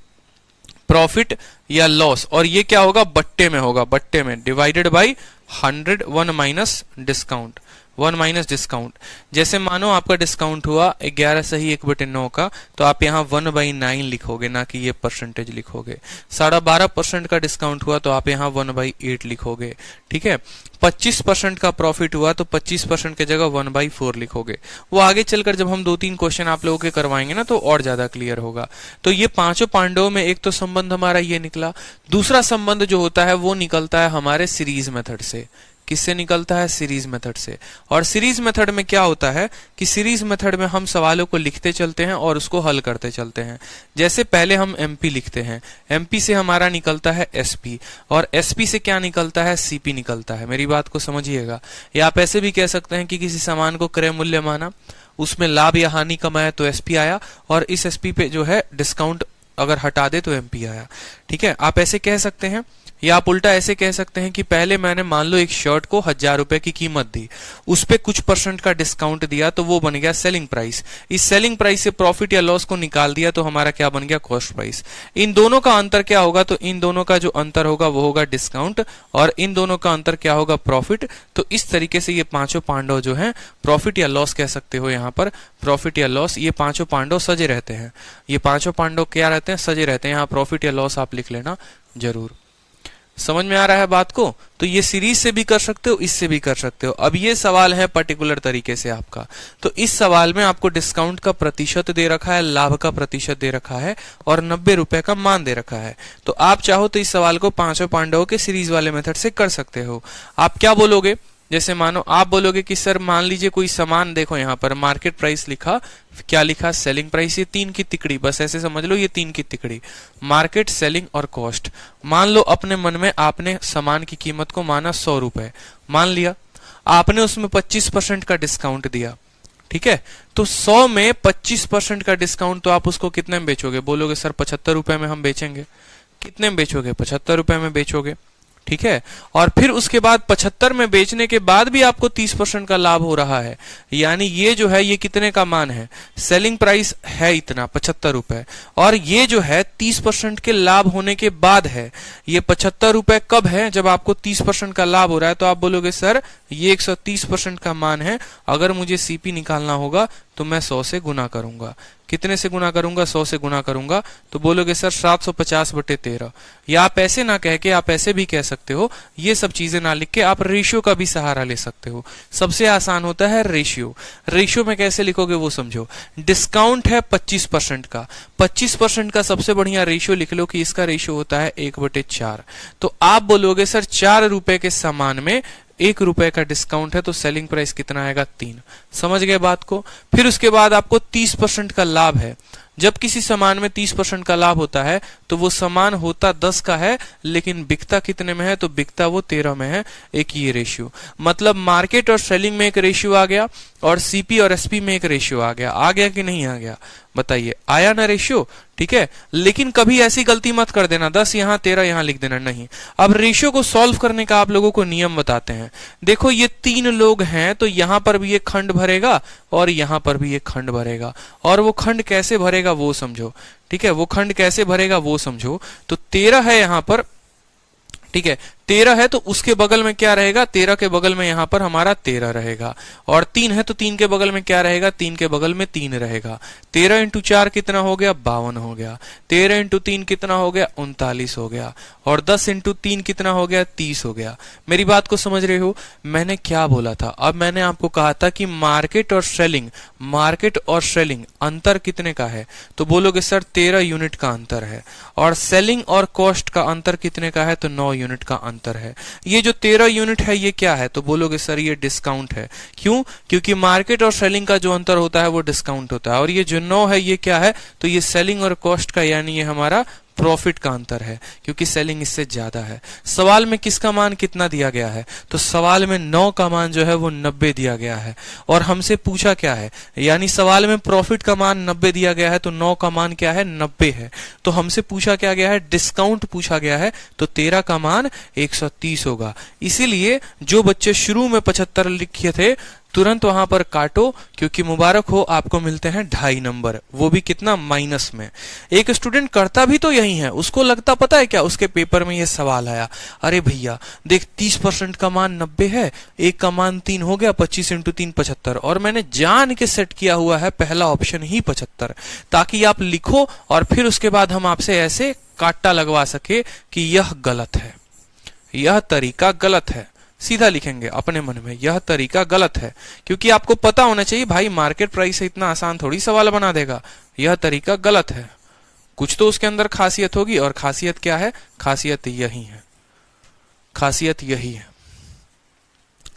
प्रॉफिट या लॉस, और ये क्या होगा? बट्टे में होगा, बट्टे में, divided by 100, 1 minus discount, 1 minus discount. जैसे मानो आपका डिस्काउंट हुआ 11 सही 1/9 का, तो आप यहाँ 1/9 लिखोगे, ना कि ये परसेंटेज लिखोगे। 12.5% का डिस्काउंट हुआ तो आप यहाँ 1/8 लिखोगे, ठीक है। 25% का प्रॉफिट हुआ तो 25% की जगह 1/4 लिखोगे। वो आगे चलकर जब हम 2-3 क्वेश्चन आप लोगों के करवाएंगे ना तो और ज्यादा क्लियर होगा। तो ये पांचों पांडवों में एक तो संबंध हमारा ये निकला। दूसरा संबंध जो होता है वो निकलता है हमारे सीरीज मेथड से। किससे निकलता है? सीरीज मेथड से। और सीरीज मेथड में क्या होता है कि सीरीज मेथड में हम सवालों को लिखते चलते हैं और उसको हल करते चलते हैं। जैसे पहले हम MP लिखते हैं, MP से हमारा निकलता है SP, और SP से क्या निकलता है? CP निकलता है। मेरी बात को समझिएगा। या आप ऐसे भी कह सकते हैं कि किसी सामान को क्रय मूल्य माना, उसमें लाभ या हानि कमाया तो SP आया, और इस SP पे जो है डिस्काउंट अगर हटा दे तो एमपी आया। ठीक है, आप ऐसे कह सकते हैं, या आप उल्टा ऐसे कह सकते हैं कि पहले मैंने मान लो एक शर्ट को 1000 रुपए की कीमत दी, उस पे कुछ % का डिस्काउंट दिया तो वो बन गया सेलिंग प्राइस। इस सेलिंग प्राइस से प्रॉफिट या लॉस को निकाल दिया तो हमारा क्या बन गया, कॉस्ट प्राइस। इन दोनों का अंतर क्या होगा, तो इन दोनों का जो अंतर होगा वो होगा डिस्काउंट, और इन दोनों का अंतर क्या होगा, प्रॉफिट। तो इस तरीके से ये पांचों पांडव जो हैं, प्रॉफिट या लॉस कह सकते हो यहाँ पर, प्रॉफिट या लॉस, ये पांचों पांडव सजे रहते हैं। ये पांचों पांडव क्या रहते हैं, सजे रहते हैं। यहाँ प्रॉफिट या लॉस आप लिख लेना जरूर। समझ में आ रहा है बात को? तो ये सीरीज से भी कर सकते हो, इससे भी कर सकते हो। अब ये सवाल है पर्टिकुलर तरीके से आपका, तो इस सवाल में आपको डिस्काउंट का प्रतिशत दे रखा है, लाभ का प्रतिशत दे रखा है, और 90 रुपए का मान दे रखा है। तो आप चाहो तो इस सवाल को पांचों पांडवों के सीरीज वाले मेथड से कर सकते हो। आप क्या बोलोगे, जैसे मानो आप बोलोगे कि सर मान लीजिए कोई सामान, देखो यहाँ पर मार्केट प्राइस लिखा, क्या लिखा, सेलिंग प्राइस, ये 3 की तिकड़ी, बस ऐसे समझ लो, ये 3 की तिकड़ी, मार्केट, सेलिंग और कॉस्ट। मान लो अपने मन में आपने सामान की कीमत को माना 100 रुपए, मान लिया, आपने उसमें 25% का डिस्काउंट दिया। ठीक है, तो 100 में 25% का डिस्काउंट, तो आप उसको कितने में बेचोगे, बोलोगे सर 75 रुपए में हम बेचेंगे। कितने में बेचोगे, 75 रुपए में बेचोगे। ठीक है, और फिर उसके बाद 75 में बेचने के बाद भी आपको 30% का लाभ हो रहा है, यानी ये जो है ये कितने का मान है, सेलिंग प्राइस है इतना 75 रुपए, और ये जो है 30% के लाभ होने के बाद है। ये 75 रुपए कब है, जब आपको 30% का लाभ हो रहा है। तो आप बोलोगे सर ये 130% का मान है, अगर मुझे सीपी निकालना होगा तो मैं 100 से गुना करूंगा। कितने से गुना करूंगा, 100 से गुना करूंगा। तो बोलोगे सर 750/13, या आप ऐसे ना कह के आप ऐसे भी कह सकते हो, ये सब चीजें ना लिख के आप रेशियो का भी सहारा ले सकते हो। सबसे आसान होता है रेशियो। रेशियो में कैसे लिखोगे वो समझो। डिस्काउंट है 25% का, 25% का सबसे बढ़िया रेशियो लिख लो कि इसका रेशियो होता है 1/4। तो आप बोलोगे सर 4 रुपए के सामान में 1 रुपए का डिस्काउंट है, तो सेलिंग प्राइस कितना आएगा, 3। समझ गए बात को? फिर उसके बाद आपको 30% का लाभ है। जब किसी सामान में 30% का लाभ होता है तो वो सामान होता 10 का है, लेकिन बिकता कितने में है, तो बिकता वो 13 में है। एक ये रेशियो, मतलब मार्केट और सेलिंग में एक रेशियो आ गया, और सीपी और एसपी में एक रेशियो आ गया। आ गया कि नहीं आ गया, बताइए, आया ना रेशियो? ठीक है, लेकिन कभी ऐसी गलती मत कर देना 10 यहां 13 यहां लिख देना, नहीं। अब रेशियो को सॉल्व करने का आप लोगों को नियम बताते हैं। देखो ये 3 लोग हैं, तो यहां पर भी एक खंड भरेगा और यहां पर भी एक खंड भरेगा, और वो खंड कैसे भरेगा वो समझो। ठीक है, वो खंड कैसे भरेगा वो समझो। तो 13 है यहां पर, ठीक है, 13 है तो उसके बगल में क्या रहेगा, 13 के बगल में यहां पर हमारा 13 रहेगा, और 3 है तो 3 के बगल में क्या रहेगा, 3 के बगल में 3 रहेगा। 13 इंटू 4 कितना हो गया, 52 हो गया। 13 इंटू 3 कितना हो गया, 39 हो गया। और 10 इंटू 3 कितना हो गया, 30 हो गया। मेरी बात को समझ रहे हो? मैंने क्या बोला था, अब मैंने आपको कहा था कि मार्केट और सेलिंग अंतर कितने का है, तो बोलोगे सर 13 यूनिट का अंतर है, और सेलिंग और कॉस्ट का अंतर कितने का है, तो 9 यूनिट का अंतर है। ये जो 13 यूनिट है ये क्या है, तो बोलोगे सर ये डिस्काउंट है। क्यों? क्योंकि मार्केट और सेलिंग का जो अंतर होता है वो डिस्काउंट होता है, और ये जो 9 है ये क्या है, तो ये सेलिंग और कॉस्ट का, यानी ये हमारा प्रॉफिट का अंतर है, क्योंकि सेलिंग इससे ज्यादा है। सवाल में किसका मान कितना दिया गया है, तो सवाल में 9 का मान जो है वो 90 दिया गया है, और हमसे पूछा क्या है, यानी सवाल में प्रॉफिट का मान 90 दिया गया है, तो 9 का मान क्या है, 90 है। तो हमसे पूछा क्या गया है, डिस्काउंट पूछा गया है, तो 13 का मान 130 होगा। इसीलिए जो बच्चे शुरू में 75 लिखे थे तुरंत वहां पर काटो, क्योंकि मुबारक हो आपको मिलते हैं 2.5 नंबर, वो भी कितना, माइनस में। एक स्टूडेंट करता भी तो यही है, उसको लगता पता है क्या, उसके पेपर में ये सवाल आया, अरे भैया देख 30% का मान 90 है, एक का मान 3 हो गया, 25 इंटू 3 75, और मैंने जान के सेट किया हुआ है पहला ऑप्शन ही 75, ताकि आप लिखो और फिर उसके बाद हम आपसे ऐसे काटा लगवा सके कि यह गलत है, यह तरीका गलत है। सीधा लिखेंगे अपने मन में, यह तरीका गलत है, क्योंकि आपको पता होना चाहिए भाई मार्केट प्राइस से इतना आसान थोड़ी सवाल बना देगा, यह तरीका गलत है। कुछ तो उसके अंदर खासियत होगी, और खासियत क्या है, खासियत यही है, खासियत यही है।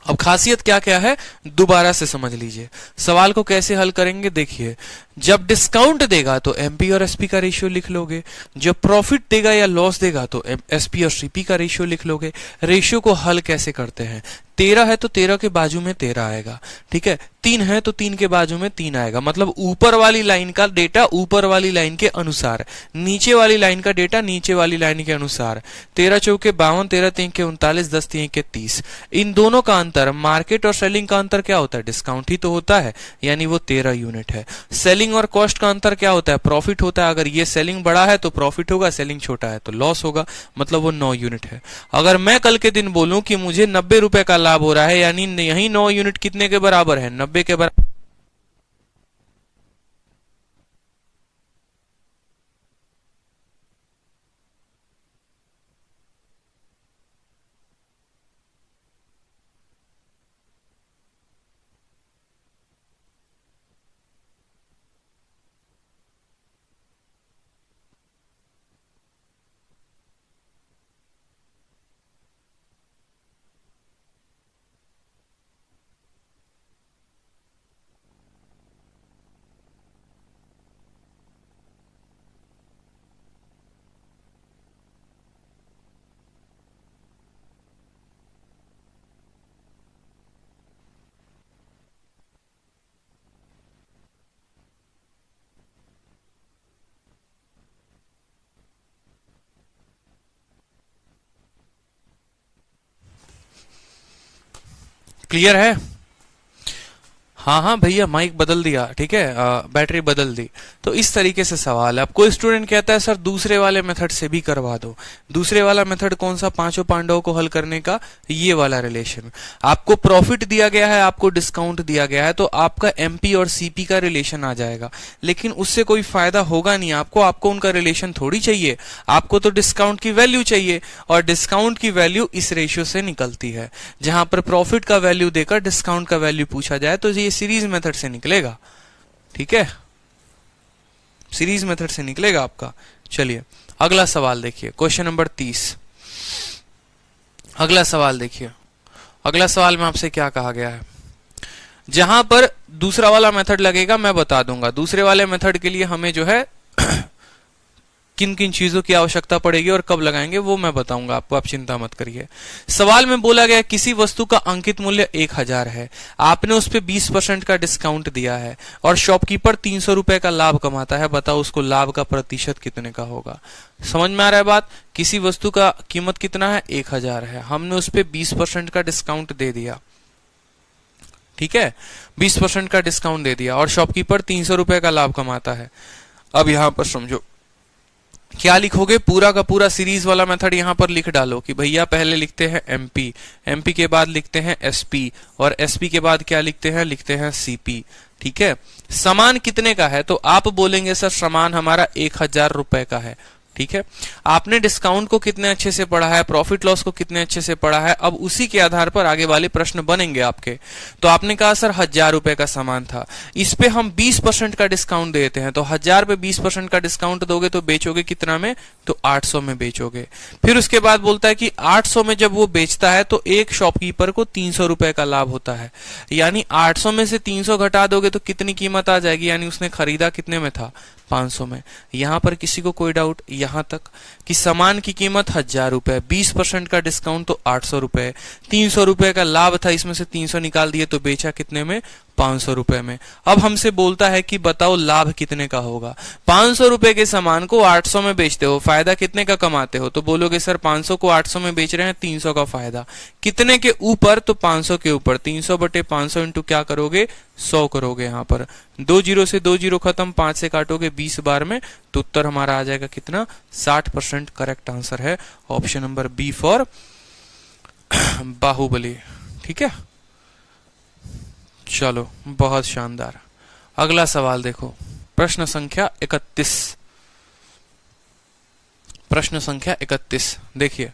अब खासियत क्या क्या है दोबारा से समझ लीजिए। सवाल को कैसे हल करेंगे देखिए, जब डिस्काउंट देगा तो एमपी और एसपी का रेशियो लिख लोगे, जब प्रॉफिट देगा या लॉस देगा तो एसपी और सीपी का रेशियो लिख लोगे। रेशियो को हल कैसे करते हैं, 13 है तो 13 के बाजू में 13 आएगा, ठीक है, 3 है तो 3 के बाजू में 3 आएगा, मतलब ऊपर वाली लाइन का डेटा ऊपर वाली लाइन के अनुसार, नीचे वाली लाइन का डेटा नीचे वाली लाइन के अनुसार। 13 चौके 52, 13 तीन के 39, 10 तीन के 30। इन दोनों का अंतर, मार्केट और सेलिंग का अंतर क्या होता है? डिस्काउंट ही तो होता है, यानी वो 13 यूनिट है। सेलिंग और कॉस्ट का अंतर क्या होता है? प्रॉफिट होता है। अगर ये सेलिंग बड़ा है तो प्रॉफिट होगा, सेलिंग छोटा है तो लॉस होगा, मतलब वो 9 यूनिट है। अगर मैं कल के दिन बोलूं कि मुझे 90 रुपए का लाभ हो रहा है, यानी यही 9 यूनिट कितने के बराबर है? 90 के बराबर। क्लियर है? हाँ हाँ भैया, माइक बदल दिया, ठीक है, बैटरी बदल दी। तो इस तरीके से सवाल है। अब कोई स्टूडेंट कहता है सर दूसरे वाले मेथड से भी करवा दो। दूसरे वाला मेथड कौन सा? पांचों पांडवों को हल करने का ये वाला रिलेशन। आपको प्रॉफिट दिया गया है, आपको डिस्काउंट दिया गया है, तो आपका एमपी और सीपी का रिलेशन आ जाएगा, लेकिन उससे कोई फायदा होगा नहीं आपको। आपको उनका रिलेशन थोड़ी चाहिए, आपको तो डिस्काउंट की वैल्यू चाहिए, और डिस्काउंट की वैल्यू इस रेशियो से निकलती है। जहां पर प्रॉफिट का वैल्यू देकर डिस्काउंट का वैल्यू पूछा जाए तो ये सीरीज मेथड से निकलेगा, ठीक है, सीरीज मेथड से निकलेगा आपका। चलिए अगला सवाल देखिए, क्वेश्चन नंबर 30। अगला सवाल देखिए, अगला सवाल में आपसे क्या कहा गया है। जहां पर दूसरा वाला मेथड लगेगा मैं बता दूंगा। दूसरे वाले मेथड के लिए हमें जो है किन किन चीजों की आवश्यकता पड़ेगी और कब लगाएंगे वो मैं बताऊंगा आपको, आप चिंता मत करिए। सवाल में बोला गया किसी वस्तु का अंकित मूल्य 1000 है, आपने उस पर 20% का डिस्काउंट दिया है और शॉपकीपर 300 रुपए का लाभ कमाता है, बताओ उसको लाभ का प्रतिशत कितने का होगा। समझ में आ रहा है बात? किसी वस्तु का कीमत कितना है? 1000 है, हमने उस पर 20% का डिस्काउंट दे दिया, ठीक है, 20% का डिस्काउंट दे दिया और शॉपकीपर 300 रुपए का लाभ कमाता है। अब यहां पर समझो क्या लिखोगे, पूरा का पूरा सीरीज वाला मेथड यहां पर लिख डालो कि भैया पहले लिखते हैं एमपी, एमपी के बाद लिखते हैं एसपी, और एसपी के बाद क्या लिखते हैं? लिखते हैं सीपी, ठीक है। समान कितने का है? तो आप बोलेंगे सर समान हमारा 1000 रुपए का है, ठीक है। आपने डिस्काउंट को कितने अच्छे से पढ़ा है, प्रॉफिट लॉस को कितने अच्छे से पढ़ा है, अब उसी के आधार पर आगे वाले प्रश्न बनेंगे आपके। तो आपने कहा सर 1000 रुपए का सामान था, इस पे हम 20% का डिस्काउंट देते हैं, तो 1000 पे 20% का डिस्काउंट दोगे तो बेचोगे कितना में? तो 800 में बेचोगे। फिर उसके बाद बोलता है कि 800 में जब वो बेचता है तो एक शॉपकीपर को 300 रुपए का लाभ होता है, यानी 800 में से 300 घटा दोगे तो कितनी कीमत आ जाएगी? यानी उसने खरीदा कितने में था? 500 में। यहां पर किसी को कोई डाउट यहां तक कि सामान की कीमत 1000 रुपए, 20% का डिस्काउंट तो 800 रुपए, 300 रुपए का लाभ था, इसमें से 300 निकाल दिए तो बेचा कितने में? 500 रुपए में। अब हमसे बोलता है कि बताओ लाभ कितने का होगा। 500 रुपए के सामान को 800 में बेचते हो, फायदा कितने का कमाते हो? तो बोलोगे सर 500 को 800 में बेच रहे हैं, 300 का फायदा कितने के ऊपर? तो 500 के ऊपर। 300 बटे 500 इंटू क्या करोगे? 100 करोगे। यहां पर 2 जीरो से 2 जीरो खत्म, 5 से काटोगे 20 बार में, तो उत्तर हमारा आ जाएगा कितना? 60%। करेक्ट आंसर है option number B for Baahubali, ठीक है। चलो बहुत शानदार। अगला सवाल देखो, प्रश्न संख्या 31। प्रश्न संख्या 31 देखिए,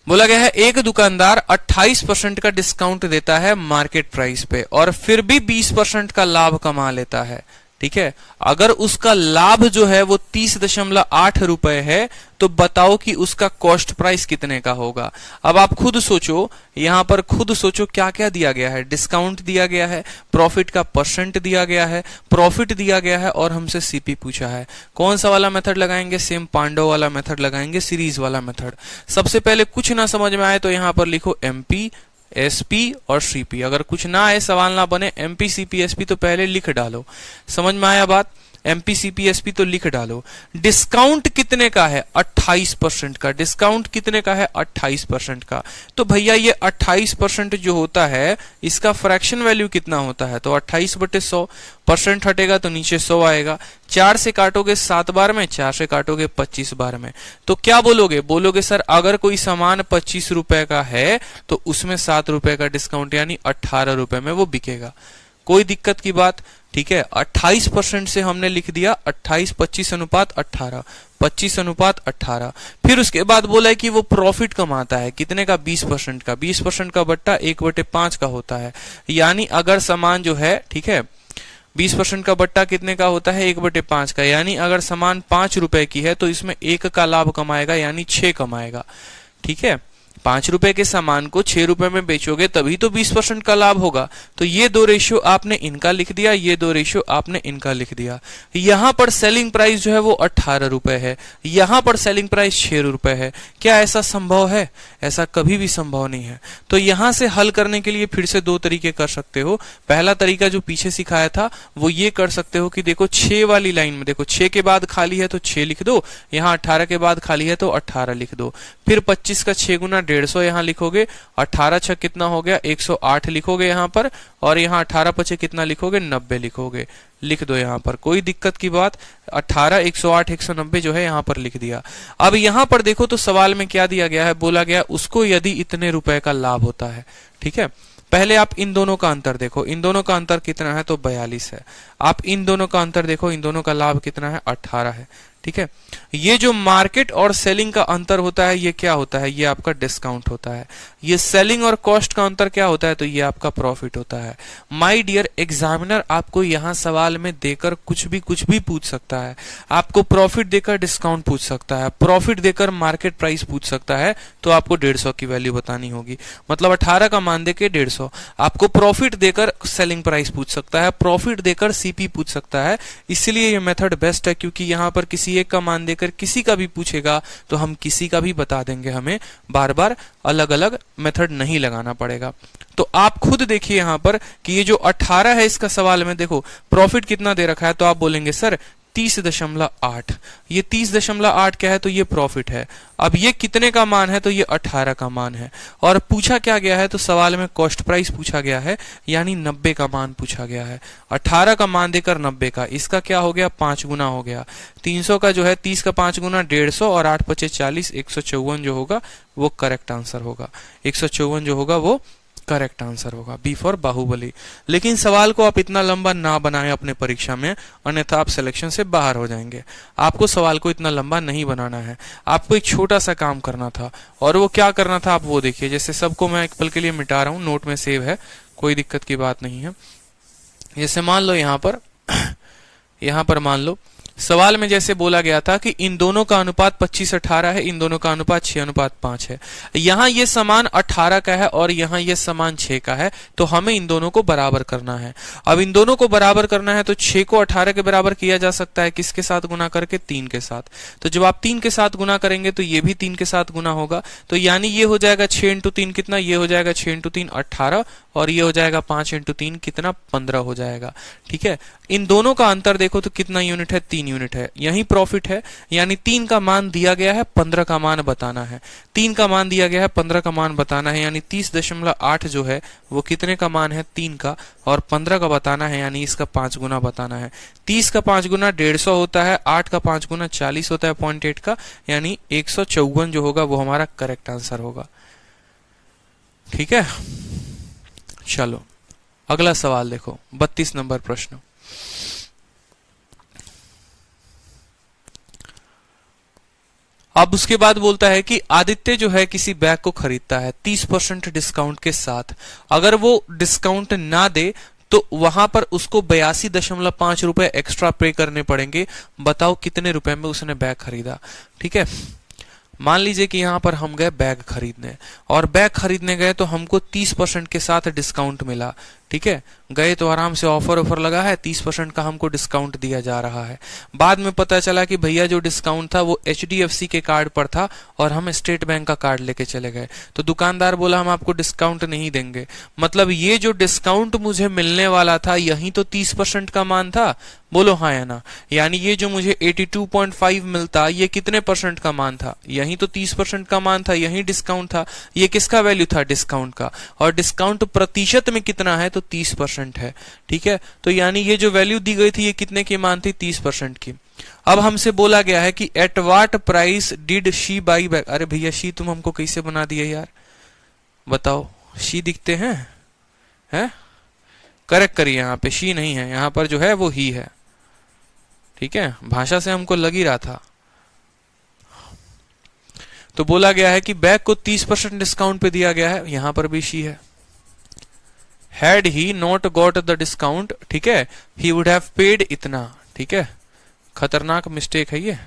बोला गया है एक दुकानदार 28% का डिस्काउंट देता है मार्केट प्राइस पे और फिर भी 20% का लाभ कमा लेता है, ठीक है। अगर उसका लाभ जो है वो 30.8 रुपए है तो बताओ कि उसका कॉस्ट प्राइस कितने का होगा। अब आप खुद सोचो, यहां पर खुद सोचो क्या क्या दिया गया है। डिस्काउंट दिया गया है, प्रॉफिट का परसेंट दिया गया है, प्रॉफिट दिया गया है और हमसे सीपी पूछा है। कौन सा वाला मेथड लगाएंगे? सेम पांडव वाला मेथड लगाएंगे, सीरीज वाला मेथड। सबसे पहले कुछ ना समझ में आए तो यहां पर लिखो एमपी, एसपी और सीपी। अगर कुछ ना आए, सवाल ना बने, एमपी सीपी एसपी तो पहले लिख डालो। समझ में आया बात? एमपी सीपी एसपी तो लिख डालो। डिस्काउंट कितने का है? 28% का। डिस्काउंट कितने का है? 28% का। तो भैया ये 28% जो होता है इसका फ्रैक्शन वैल्यू कितना होता है? तो 28/100। परसेंट हटेगा तो नीचे 100 आएगा। 4 से काटोगे 7 बार में, 4 से काटोगे 25 बार में। तो क्या बोलोगे? बोलोगे सर अगर कोई सामान 25 रुपए का है तो उसमें 7 रुपए का डिस्काउंट यानी 18 रुपए में वो बिकेगा। कोई दिक्कत की बात? ठीक है, 28% से हमने लिख दिया 28, 25:18, 25:18। फिर उसके बाद बोला है कि वो प्रॉफिट कमाता है कितने का? 20% का। 20% का बट्टा 1/5 का होता है। यानी अगर सामान जो है, ठीक है, 20% का बट्टा कितने का होता है? 1/5 का। यानी अगर सामान 5 रुपए की है तो इसमें 1 का लाभ कमाएगा यानी 6 कमाएगा। ठीक है, 5 रुपए के सामान को 6 रुपए में बेचोगे तभी तो 20% का लाभ होगा। तो ये दो रेशियो आपने इनका लिख दिया, ये दो रेशियो आपने इनका लिख दिया। यहां पर सेलिंग प्राइस जो है वो 18 रुपए है, यहां पर सेलिंग प्राइस 6 रुपए है। क्या ऐसा संभव है? ऐसा कभी भी संभव नहीं है। तो यहां से हल करने के लिए फिर से दो तरीके कर सकते हो। पहला तरीका जो पीछे सिखाया था वो ये कर सकते हो कि देखो 6 वाली लाइन में देखो 6 के बाद खाली है तो 6 लिख दो, यहां 18 के बाद खाली है तो 18 लिख दो। फिर 25 का 6 गुना 150 यहां लिखोगे, 18 6 कितना हो गया? 108 लिखोगे यहां पर, और यहां 18 5 कितना लिखोगे? 90 लिखोगे। लिख दो यहां पर, कोई दिक्कत की बात? 18, 108, 190 जो है यहां पर लिख दिया। अब यहां पर देखो तो सवाल में क्या दिया गया है? बोला गया उसको यदि इतने रुपए का लाभ होता है। ठीक है, पहले आप इन दोनों का अंतर देखो, इन दोनों का अंतर कितना है? तो 42 है। आप इन दोनों का अंतर देखो, इन दोनों का लाभ कितना है? 18 है। ठीक है, ये जो मार्केट और सेलिंग का अंतर होता है ये क्या होता है? ये आपका डिस्काउंट होता है। ये सेलिंग और कॉस्ट का अंतर क्या होता है? तो ये आपका प्रॉफिट होता है। माय डियर एग्जामिनर आपको यहां सवाल में देकर कुछ भी पूछ सकता है। आपको प्रॉफिट देकर डिस्काउंट पूछ सकता है, प्रॉफिट देकर मार्केट प्राइस पूछ सकता है, तो आपको 150 की वैल्यू बतानी होगी। मतलब 18 का मान देके 150। आपको प्रॉफिट देकर सेलिंग प्राइस पूछ सकता है, प्रॉफिट देकर सीपी पूछ सकता है। इसलिए ये मेथड बेस्ट है, क्योंकि यहां पर किसी एक का मान देकर किसी का भी पूछेगा तो हम किसी का भी बता देंगे, हमें बार बार अलग अलग मेथड नहीं लगाना पड़ेगा। तो आप खुद देखिए यहां पर कि ये जो 18 है इसका सवाल में देखो प्रॉफिट कितना दे रखा है, तो आप बोलेंगे सर 30.8। ये 30.8 क्या है? तो ये प्रॉफिट है। अब ये कितने का मान है? तो ये 18 का मान है। और पूछा क्या गया है? तो सवाल में कॉस्ट प्राइस पूछा गया है, यानी 90 का मान पूछा गया है। 18 का मान देकर 90 का, इसका क्या हो गया? 5 गुना हो गया। 300 का जो है 30 का 5 गुना 150, और 8 5 40, 154 जो होगा वो करेक्ट आंसर होगा। 154 जो होगा वो करेक्ट आंसर होगा, बी फॉर बाहुबली। लेकिन सवाल को आप इतना लंबा ना बनाएं अपने परीक्षा में, अन्यथा आप सिलेक्शन से बाहर हो जाएंगे। आपको सवाल को इतना लंबा नहीं बनाना है, आपको एक छोटा सा काम करना था। और वो क्या करना था आप वो देखिए। जैसे सबको मैं एक पल के लिए मिटा रहा हूं, नोट में सेव है, कोई दिक्कत की बात नहीं है। जैसे मान लो यहां पर मान लो सवाल में जैसे बोला गया था कि इन दोनों का अनुपात 25:18 है, इन दोनों का अनुपात 6:5 है। यहां ये समान 18 का है और यहां ये समान 6 का है, तो हमें इन दोनों को बराबर करना है। अब इन दोनों को बराबर करना है तो 6 को 18 के बराबर किया जा सकता है, किसके साथ गुना करके? 3 के साथ। तो जब आप 3 के साथ गुना करेंगे तो ये भी 3 के साथ गुना होगा, तो यानी ये हो जाएगा 6 × 3 कितना? ये हो जाएगा 6 × 3 18, और ये हो जाएगा 5 × 3 कितना? 15 हो जाएगा। ठीक है, इन दोनों का अंतर देखो तो कितना यूनिट है? 3 यूनिट है। यही प्रॉफिट है, यानी 3 का मान दिया गया है, 15 का मान बताना है। 3 का मान दिया गया है, 15 का मान बताना है, यानी 30.8 जो है वो कितने का मान है? 3 का, और 15 का बताना है, यानी इसका 5 गुना बताना है। 30 का 5 गुना 150 होता है, 8 का 5 गुना 40 होता है 0.8 का, यानी 154 जो होगा वो हमारा करेक्ट आंसर होगा। ठीक है, चलो अगला सवाल देखो, 32 नंबर प्रश्न। अब उसके बाद बोलता है कि आदित्य जो है किसी बैग को खरीदता है 30% डिस्काउंट के साथ। अगर वो डिस्काउंट ना दे तो वहां पर उसको 82.5 रुपए एक्स्ट्रा पे करने पड़ेंगे। बताओ कितने रुपए में उसने बैग खरीदा। ठीक है, मान लीजिए कि यहां पर हम गए बैग खरीदने, और बैग खरीदने गए तो हमको 30% के साथ डिस्काउंट मिला। ठीक है, गए तो आराम से ऑफर लगा है, 30% का हमको डिस्काउंट दिया जा रहा है। बाद में पता चला कि भैया जो डिस्काउंट था वो HDFC के कार्ड पर था और हम स्टेट बैंक का कार्ड लेके चले गए, तो दुकानदार बोला हम आपको डिस्काउंट नहीं देंगे। मतलब ये जो डिस्काउंट मुझे मिलने वाला था यही तो 30% का मान था, बोलो हाँ या ना। यानी ये जो मुझे 82.5 मिलता ये कितने परसेंट का मान था, यही तो 30% का मान था, यही डिस्काउंट था। ये किसका वैल्यू था, डिस्काउंट का, और डिस्काउंट प्रतिशत में कितना है तो 30% है। ठीक है, तो यानी ये जो वैल्यू दी गई थी ये कितने की मान थी, 30% की। अब हमसे बोला गया है कि at what price did she by back. अरे भैया शी तुम हमको कैसे बना दिए यार, बताओ, शी दिखते हैं करेक्ट करिए, यहाँ पे शी नहीं है, यहाँ पर जो है वो ही है। ठीक है, भाषा से हमको लग ही रहा था। तो बोला गया है कि बैग को 30% डिस्काउंट पे दिया गया है, यहां पर भी शी है। Had he not got the discount, ठीक है, ही वुड हैव पेड इतना। ठीक है, खतरनाक मिस्टेक है ये।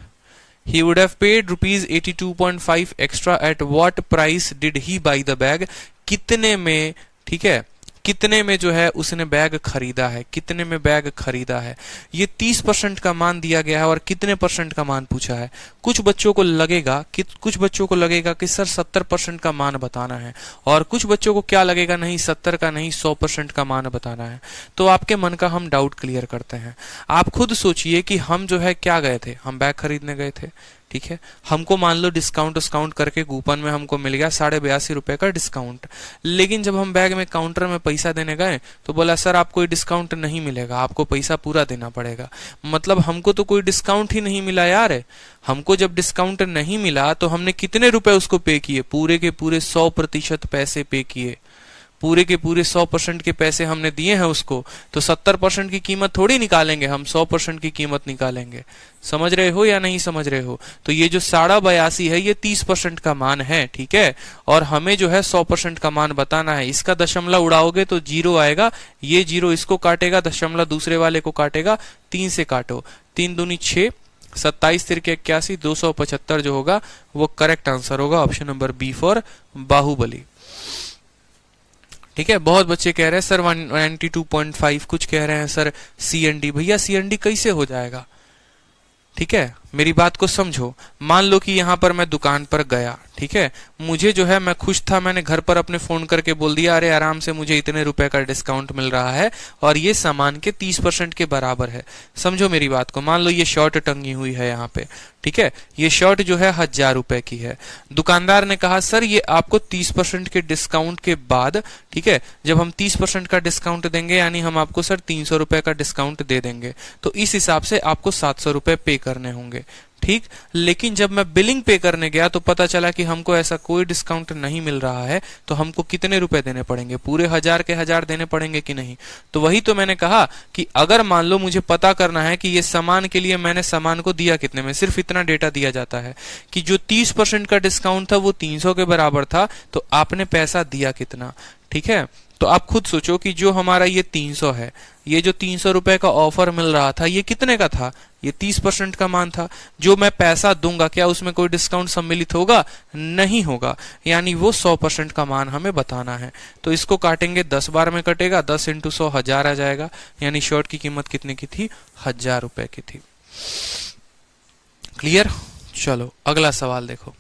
He would have paid ₹82.5 extra at what price did he by the bag. कितने में, ठीक है, कितने में जो है उसने बैग खरीदा है, कितने में बैग खरीदा है। ये 30% का मान दिया गया है और कितने परसेंट का मान पूछा है। कुछ बच्चों को लगेगा कि सर 70% का मान बताना है, और कुछ बच्चों को क्या लगेगा, नहीं 70 का नहीं 100% का मान बताना है। तो आपके मन का हम डाउट क्लियर करते हैं। आप खुद सोचिए कि हम जो है क्या गए थे, हम बैग खरीदने गए थे। ठीक है, हमको मान लो डिस्काउंट करके कूपन में हमको मिल गया 82.5 रुपए का डिस्काउंट। लेकिन जब हम बैग में काउंटर में पैसा देने गए तो बोला सर आपको कोई डिस्काउंट नहीं मिलेगा, आपको पैसा पूरा देना पड़ेगा। मतलब हमको तो कोई डिस्काउंट ही नहीं मिला यार। हमको जब डिस्काउंट नहीं मिला तो हमने कितने रुपए उसको पे किए, पूरे के पूरे 100% पैसे पे किए, पूरे के पूरे 100% के पैसे हमने दिए हैं उसको। तो 70% की कीमत थोड़ी निकालेंगे हम, 100% की कीमत निकालेंगे। समझ रहे हो या नहीं समझ रहे हो। तो ये जो 82.5 है ये 30% का मान है। ठीक है, और हमें जो है 100% का मान बताना है। इसका दशमलव उड़ाओगे तो 0 आएगा, ये 0 इसको काटेगा, दशमलव दूसरे वाले को काटेगा, 3 से काटो, 3 दूनी 6, 27 तिरके 81, 275 जो होगा वो करेक्ट आंसर होगा। Option number B for Baahubali. ठीक है, बहुत बच्चे कह रहे हैं सर 192.5, कुछ कह रहे हैं सर CND। भैया CND कैसे हो जाएगा। ठीक है, मेरी बात को समझो। मान लो कि यहां पर मैं दुकान पर गया, ठीक है, मुझे जो है मैं खुश था, मैंने घर पर अपने फोन करके बोल दिया अरे आराम से मुझे इतने रुपए का डिस्काउंट मिल रहा है और ये सामान के 30% के बराबर है। समझो मेरी बात को। मान लो ये शर्ट टंगी हुई है यहाँ पे, ठीक है, ये शर्ट जो है 1000 रुपए की है। दुकानदार ने कहा सर ये आपको 30% के डिस्काउंट के बाद, ठीक है, जब हम 30% का डिस्काउंट देंगे यानी हम आपको सर 300 रुपए का डिस्काउंट दे देंगे, तो इस हिसाब से आपको 700 रुपए पे करने होंगे। ठीक, लेकिन जब मैं बिलिंग पे करने गया तो पता चला कि हमको ऐसा कोई डिस्काउंट नहीं मिल रहा है, तो हमको कितने रुपए देने पड़ेंगे, पूरे 1000 के 1000 देने पड़ेंगे कि नहीं। तो वही तो मैंने कहा कि अगर मान लो मुझे पता करना है कि ये सामान के लिए मैंने सामान को दिया कितने में, सिर्फ इतना डेटा दिया जाता है कि जो 30% का डिस्काउंट था वो 300 के बराबर था, तो आपने पैसा दिया कितना। ठीक है, तो आप खुद सोचो कि जो हमारा ये 300 है, ये जो 300 रुपए का ऑफर मिल रहा था ये कितने का था, ये 30% का मान था। जो मैं पैसा दूंगा क्या उसमें कोई डिस्काउंट सम्मिलित होगा, नहीं होगा, यानी वो 100% का मान हमें बताना है। तो इसको काटेंगे, 10 बार में कटेगा, 10 × 100 1000 आ जाएगा, यानी शर्ट की कीमत कितने की थी, 1000 रुपए की थी। क्लियर। चलो अगला सवाल देखो।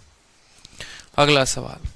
अगला सवाल,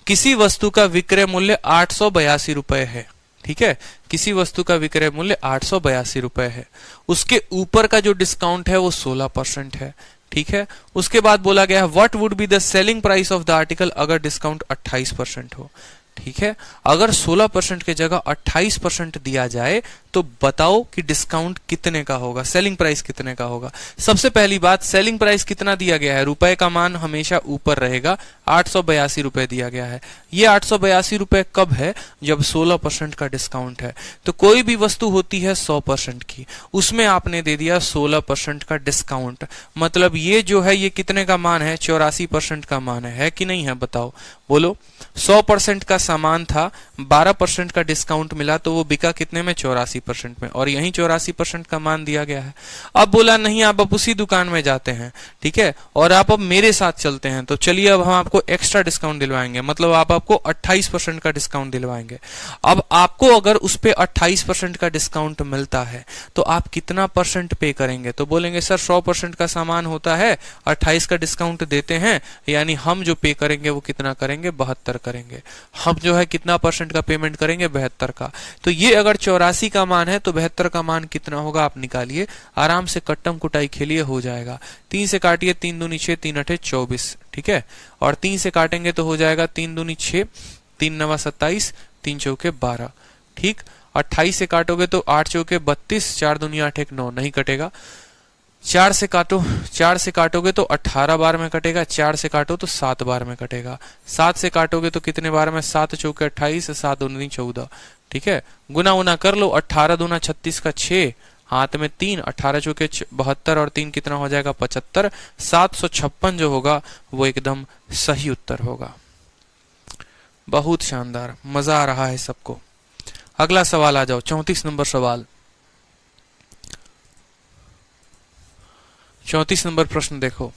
किसी वस्तु का विक्रय मूल्य 882 रुपए है। ठीक है, किसी वस्तु का विक्रय मूल्य 882 रुपए है, उसके ऊपर का जो डिस्काउंट है वो 16% है। ठीक है, उसके बाद बोला गया है what would be the selling price of the article अगर डिस्काउंट 28% हो। ठीक है, अगर 16% के जगह 28% दिया जाए तो बताओ कि डिस्काउंट कितने का होगा, सेलिंग प्राइस कितने का होगा। सबसे पहली बात, सेलिंग प्राइस कितना दिया गया है, रुपए का मान हमेशा ऊपर रहेगा, 882 रुपए दिया गया है। ये 882 रुपए कब है, जब 16% का डिस्काउंट है। तो कोई भी वस्तु होती है 100% की, उसमें आपने दे दिया 16% का डिस्काउंट, मतलब ये जो है ये कितने का मान है, 84% का मान है कि नहीं है, बताओ बोलो। 100% का सामान था, 12% का डिस्काउंट मिला तो वो बिका कितने में, 84 84% में, और यहीं 84% का मान दिया गया है। अब बोला नहीं आप अब उसी दुकान में जाते हैं, ठीक है, और आप अब मेरे साथ चलते हैं, तो चलिए अब हम आपको एक्स्ट्रा डिस्काउंट दिलवाएंगे, मतलब आपको 28% का डिस्काउंट दिलवाएंगे। अब आपको अगर उस पे 28% का डिस्काउंट मिलता है तो आप कितना परसेंट पे करेंगे? तो बोलेंगे सर 100% का सामान होता है, 28 का डिस्काउंट देते हैं, यानी हम जो पे करेंगे वो कितना करेंगे? 72 करेंगे। हम जो है कितना परसेंट का पेमेंट करेंगे? 72 का। तो ये अगर 84 का मान है तो 72 का मान कितना होगा? आप निकालिए, आराम से कट्टम कुटाई खेलिए, हो जाएगा। 3 से काटिए, 3 दूनी 6, 3 अठे 24, ठीक है, और 3 से काटेंगे तो हो जाएगा 3 दूनी 6, 3 नवा 27, 3 चौके 12, ठीक। 28 से काटोगे तो 8 चौके 32, 4 दूनी 8 1 9, नहीं कटेगा। 4 से काटो, 4 से काटोगे तो 18 बार में कटेगा, 4 से काटो तो 7 बार में कटेगा। 7 से काटोगे तो कितने बार में? 7 चौके 28, 7 दूनी 14, ठीक है। गुना उना कर लो, 18 दूना 36 का 6, हाथ में 3, 18 चौके 72 और 3 कितना हो जाएगा? 75। 756 जो होगा वो एकदम सही उत्तर होगा। बहुत शानदार, मजा आ रहा है सबको। अगला सवाल आ जाओ, 34 नंबर सवाल। 34 नंबर प्रश्न देखो।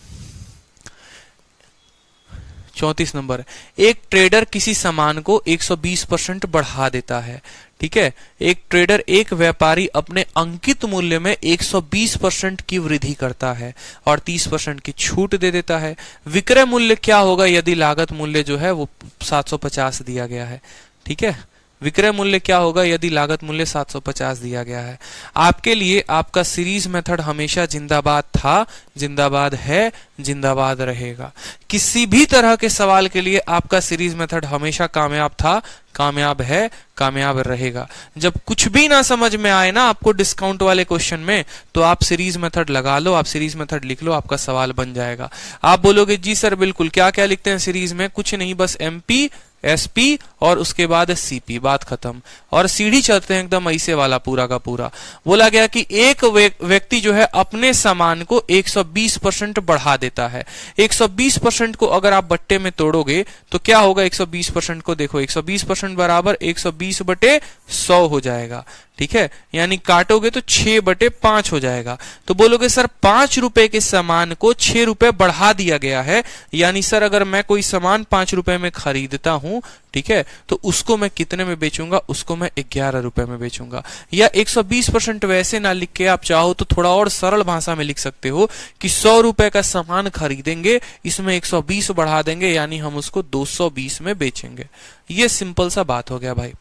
34 नंबर, एक ट्रेडर किसी सामान को 120% बढ़ा देता है, ठीक है। एक ट्रेडर, एक व्यापारी अपने अंकित मूल्य में 120% की वृद्धि करता है और 30% की छूट दे देता है। विक्रय मूल्य क्या होगा यदि लागत मूल्य जो है वो 750 दिया गया है, ठीक है। विक्रय मूल्य क्या होगा यदि लागत मूल्य 750 दिया गया है? आपके लिए आपका सीरीज मेथड हमेशा जिंदाबाद था, जिंदाबाद है, जिंदाबाद रहेगा। किसी भी तरह के सवाल के लिए आपका सीरीज मेथड हमेशा कामयाब था, कामयाब है, कामयाब रहेगा। जब कुछ भी ना समझ में आए ना आपको डिस्काउंट वाले क्वेश्चन में, तो आप सीरीज मेथड लगा लो, आप सीरीज मेथड लिख लो, आपका सवाल बन जाएगा। आप बोलोगे जी सर बिल्कुल, क्या क्या लिखते हैं सीरीज में? कुछ नहीं, बस एमपी, एसपी और उसके बाद सीपी, बात खत्म। और सीढ़ी चलते हैं एकदम ऐसे वाला पूरा का पूरा। बोला गया कि एक व्यक्ति जो है अपने सामान को 120% बढ़ा देता है। 120% को अगर आप बट्टे में तोड़ोगे तो क्या होगा? 120% को देखो, 120% बराबर 120/100 हो जाएगा, ठीक है, यानी काटोगे तो 6/5 हो जाएगा। तो बोलोगे सर 5 रुपए के सामान को 6 रुपए बढ़ा दिया गया है, यानी सर अगर मैं कोई सामान 5 रुपए में खरीदता हूं, ठीक है, तो उसको मैं कितने में बेचूंगा? उसको मैं 11 रुपए में बेचूंगा। या 120% वैसे ना लिख के आप चाहो तो थोड़ा और सरल भाषा में लिख सकते हो कि 100 रुपए का सामान खरीदेंगे, इसमें 120 बढ़ा देंगे, यानी हम उसको 220 में बेचेंगे। ये सिंपल सा बात हो गया भाई,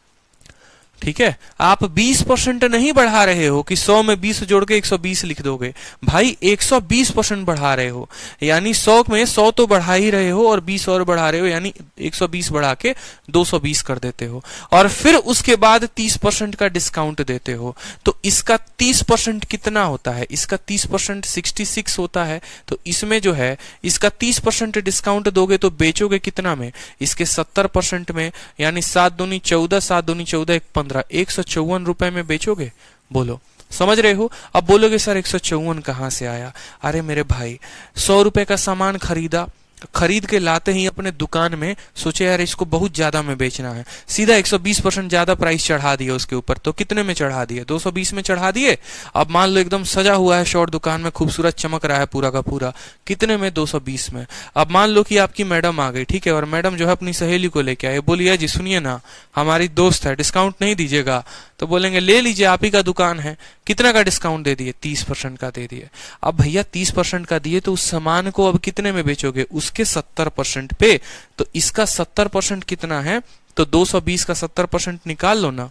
ठीक है। आप 20% नहीं बढ़ा रहे हो कि 100 में 20 जोड़ के 120 लिख दोगे, भाई 120% बढ़ा रहे हो, यानी 100 में 100 तो बढ़ा ही रहे हो और 20 और बढ़ा रहे हो, यानी 120 बढ़ा के 220 कर देते हो। और फिर उसके बाद 30% का डिस्काउंट देते हो, तो इसका 30% कितना होता है? इसका 30% 66 होता है। तो इसमें जो है इसका 30% डिस्काउंट दोगे तो बेचोगे कितना में? इसके 70% में, यानी 7 दूनी 14, 7 दूनी 14, 15, 154 रुपए में बेचोगे। बोलो, समझ रहे हो? अब बोलोगे सर 154 कहां से आया? अरे मेरे भाई, 100 रुपए का सामान खरीदा, खरीद के लाते ही अपने दुकान में सोचे यार इसको बहुत ज्यादा में बेचना है, सीधा 120% ज्यादा प्राइस चढ़ा दिया उसके ऊपर। तो कितने में चढ़ा दिए? 220 में चढ़ा दिए। अब मान लो एकदम सजा हुआ है शॉर्ट दुकान में, खूबसूरत चमक रहा है पूरा का पूरा, कितने में? 220 में। अब मान लो कि आपकी मैडम आ गई, ठीक है, और मैडम जो है अपनी सहेली को लेके आए, बोलिए जी सुनिए ना, हमारी दोस्त है, डिस्काउंट नहीं दीजिएगा? तो बोलेंगे ले लीजिए, आप ही का दुकान है। कितना का डिस्काउंट दे दिए? 30% का दे दिए। अब भैया 30% का दिए तो उस सामान को अब कितने में बेचोगे? उसके 70% पे। तो इसका 70% कितना है? तो 220 का 70% निकाल लो ना,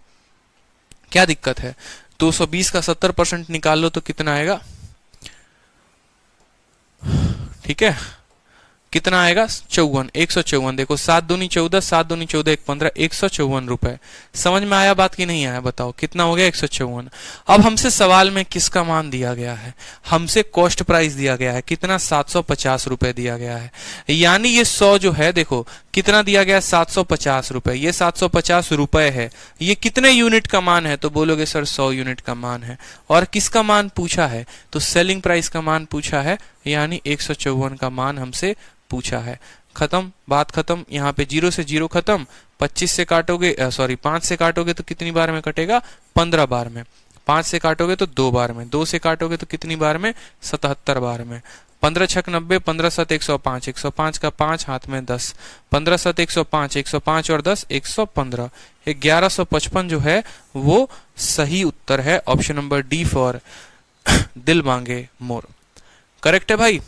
क्या दिक्कत है? 220 का 70% निकाल लो तो कितना आएगा? ठीक है, कितना आएगा? 54, 154। देखो 7 दूनी 14, 7 दूनी 14, 1 15, 154 रुपए। समझ में आया बात की नहीं आया? बताओ कितना हो गया? 154। अब हमसे सवाल में किसका मान दिया गया है? हमसे कॉस्ट प्राइस दिया गया है, कितना? 750 रुपए दिया गया है। यानी ये 100 जो है, देखो कितना दिया गया? 750 रुपए। ये 750 रुपए है। ये कितने यूनिट का मान है? तो बोलोगे सर 100 यूनिट का मान है। और किसका मान पूछा है? तो सेलिंग प्राइस का मान पूछा है, यानी 154 का मान हमसे पूछा है। खत्म, बात खत्म। यहाँ पे 0 से 0 खत्म। 25 से काटोगे, सॉरी 5 से काटोगे तो कितनी बार में कटेगा? 15 बार में। 5 से काटोगे तो 2 बार में। 2 से काटोगे तो कितनी बार में? 77 बार में। 15 छक 90, 15 7 105, 105 का 5 हाथ में 10, 15 7 105, 105 और 10 115, 1155 जो है वो सही उत्तर है। ऑप्शन नंबर डी फॉर दिल मांगे मोर करेक्ट है भाई।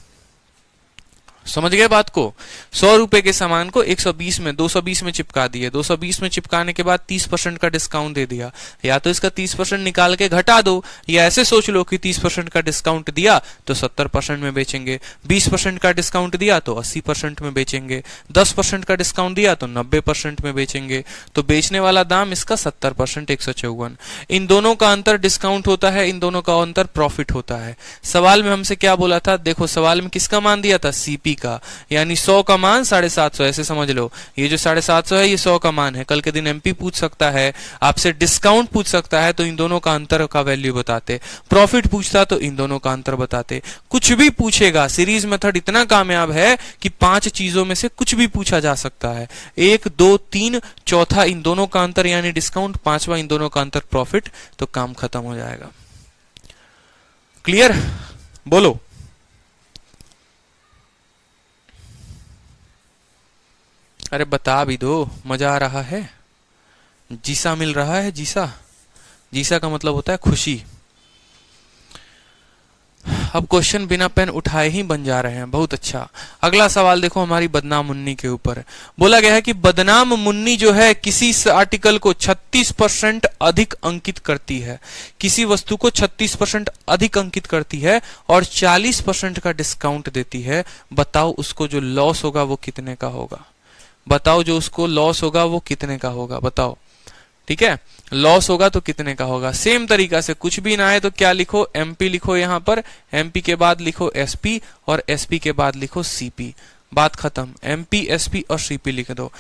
समझ गए बात को? 100 रुपए के सामान को 120 में 220 में चिपका दिए। 220 में चिपकाने के बाद 30% का डिस्काउंट दे दिया। या तो इसका 30% निकाल के घटा दो, या ऐसे सोच लो कि 30% का डिस्काउंट दिया तो 70% में बेचेंगे, 20% का डिस्काउंट दिया तो 80% में बेचेंगे, 10% का डिस्काउंट दिया तो 90% में बेचेंगे। तो बेचने वाला दाम इसका 70%, 154। इन दोनों का अंतर डिस्काउंट होता है, इन दोनों का अंतर प्रॉफिट होता है। सवाल में हमसे क्या बोला था? देखो सवाल में किसका मान दिया था? सीपी का, यानी 100 का मान 750। ऐसे समझ लो, ये जो 750 है ये 100 का मान है। कल के दिन एमपी पूछ सकता है, आपसे डिस्काउंट पूछ सकता है, तो इन दोनों का अंतर का वैल्यू बताते। प्रॉफिट पूछता तो इन दोनों का अंतर बताते। कुछ भी पूछेगा, सीरीज मेथड इतना कामयाब है कि 5 चीजों में से कुछ भी पूछा जा सकता है। 1 2 3, चौथा इन दोनों का अंतर यानी डिस्काउंट, 5वां इन दोनों का अंतर प्रॉफिट, तो काम खत्म हो जाएगा। क्लियर? बोलो। अरे बता भी दो, मजा आ रहा है? जीसा मिल रहा है? जीसा, जीसा का मतलब होता है खुशी। अब क्वेश्चन बिना पेन उठाए ही बन जा रहे हैं, बहुत अच्छा। अगला सवाल देखो हमारी बदनाम मुन्नी के ऊपर। बोला गया है कि बदनाम मुन्नी जो है किसी आर्टिकल को 36% अधिक अंकित करती है, किसी वस्तु को 36% अधिक अंकित करती है और 40% का डिस्काउंट देती है। बताओ उसको जो लॉस होगा वो कितने का होगा? बताओ जो उसको लॉस होगा वो कितने का होगा? बताओ। ठीक है, लॉस होगा तो कितने का होगा? सेम तरीका से कुछ भी ना आए तो क्या लिखो? एमपी लिखो। यहां पर एमपी के बाद लिखो एसपी और एसपी के बाद लिखो सीपी। बात खत्म। एमपी, एसपी और सीपी लिख दो।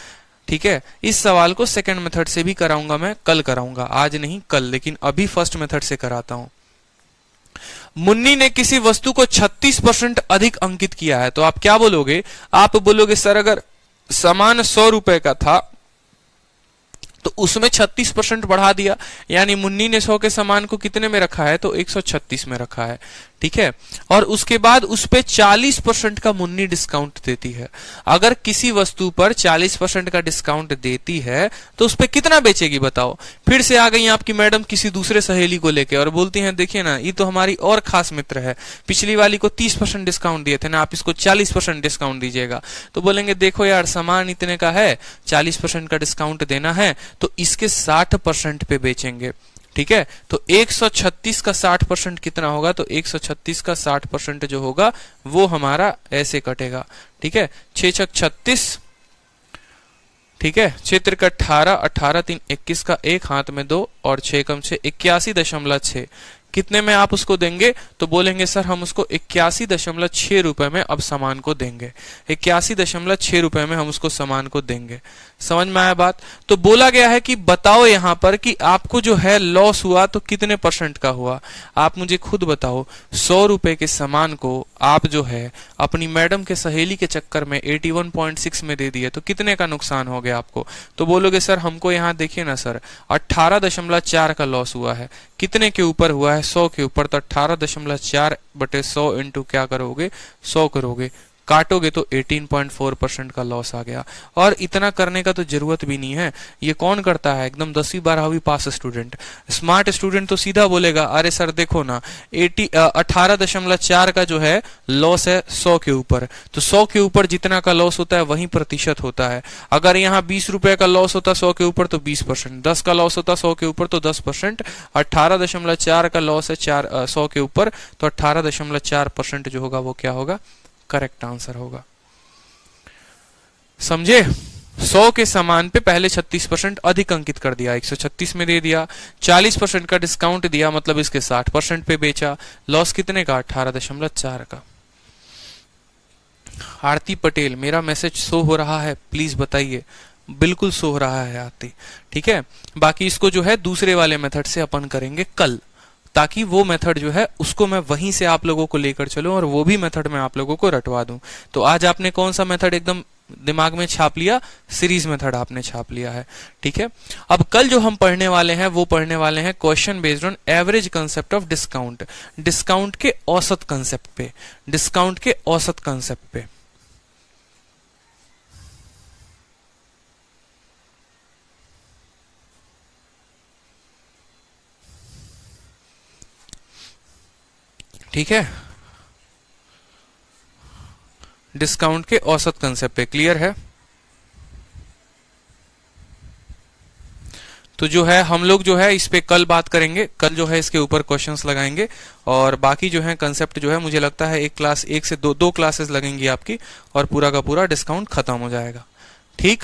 ठीक है, इस सवाल को सेकंड मेथड से भी कराऊंगा मैं, कल कराऊंगा, आज नहीं कल, लेकिन अभी फर्स्ट मेथड से कराता हूं। मुन्नी ने किसी वस्तु को 36% अधिक अंकित किया है, तो आप क्या बोलोगे? आप बोलोगे सर अगर सामान 100 रुपए का था तो उसमें 36% बढ़ा दिया, यानी मुन्नी ने 100 के सामान को कितने में रखा है? तो 136 में रखा है। ठीक है, और उसके बाद उस पे 40% का मुन्नी डिस्काउंट देती है। अगर किसी वस्तु पर 40% का डिस्काउंट देती है तो उस पे कितना बेचेगी? बताओ। फिर से आ गई आपकी मैडम किसी दूसरे सहेली को लेके और बोलती हैं देखिए ना, ये तो हमारी और खास मित्र है, पिछली वाली को 30% डिस्काउंट दिए थे ना, आप इसको 40% डिस्काउंट दीजिएगा। तो बोलेंगे देखो यार सामान इतने का है, 40% का डिस्काउंट देना है तो इसके 60% पे बेचेंगे। ठीक है, तो 136 का 60% कितना होगा? तो 136 का 60% जो होगा वो हमारा ऐसे कटेगा। ठीक है, 6 छक 36, ठीक है, 6 त्रिक 18, 18 3 21 का 1 हाथ में 2 और 6 कम 6 81.6 कितने में आप उसको देंगे? तो बोलेंगे सर हम उसको 81.6 रुपए में अब सामान को देंगे। 81.6 रुपए में हम उसको सामान को देंगे। समझ में आया बात? तो बोला गया है कि बताओ यहां पर कि आपको जो है लॉस हुआ तो कितने % का हुआ? आप मुझे खुद बताओ। 100 रुपए के सामान को आप जो है अपनी मैडम के सहेली के चक्कर में 81.6 में दे दिए तो कितने का नुकसान हो गया आपको? तो बोलोगे सर हमको यहाँ देखिए ना सर 18.4 का लॉस हुआ है। कितने के ऊपर हुआ है? 100 के ऊपर। तो 18.4/100 इंटू क्या करोगे? 100 करोगे, काटोगे तो 18.4% का लॉस आ गया। और इतना करने का तो जरूरत भी नहीं है, ये कौन करता है? एकदम 10वीं 12वीं पास स्टूडेंट। स्मार्ट स्टूडेंट तो सीधा बोलेगा अरे सर देखो ना 18.4 का जो है लॉस है 100 के ऊपर, तो 100 के ऊपर जितना का लॉस होता है वही प्रतिशत होता है। अगर यहाँ 20 रुपए का लॉस होता 100 के ऊपर तो 20%, 10 का लॉस होता 100 के ऊपर तो 10%, 18.4 का लॉस है 100 के ऊपर तो 18.4% जो होगा वो क्या होगा? करेक्ट आंसर होगा। समझे? 100 के सामान पे पहले 36% अधिक अंकित कर दिया, 136 में दे दिया, 40% का डिस्काउंट दिया मतलब इसके 60% पे बेचा, लॉस कितने का? 18.4 का। आरती पटेल, मेरा मैसेज शो हो रहा है, प्लीज बताइए। बिल्कुल शो हो रहा है आरती, ठीक है। बाकी इसको जो है दूसरे वाले मेथड से अपन करेंगे कल, ताकि वो मेथड जो है उसको मैं वहीं से आप लोगों को लेकर चलूं और वो भी मेथड मैं आप लोगों को रटवा दूं। तो आज आपने कौन सा मेथड एकदम दिमाग में छाप लिया? सीरीज मेथड आपने छाप लिया है, ठीक है। अब कल जो हम पढ़ने वाले हैं वो पढ़ने वाले हैं question based on average concept of discount, discount के औसत कंसेप्ट पे, डिस्काउंट के औसत कंसेप्ट पे। ठीक है, डिस्काउंट के औसत कंसेप्ट पे क्लियर है। तो जो है हम लोग जो है इस पे कल बात करेंगे, कल जो है इसके ऊपर क्वेश्चंस लगाएंगे और बाकी जो है कंसेप्ट जो है मुझे लगता है एक क्लास, एक से दो क्लासेस लगेंगी आपकी और पूरा का पूरा डिस्काउंट खत्म हो जाएगा, ठीक।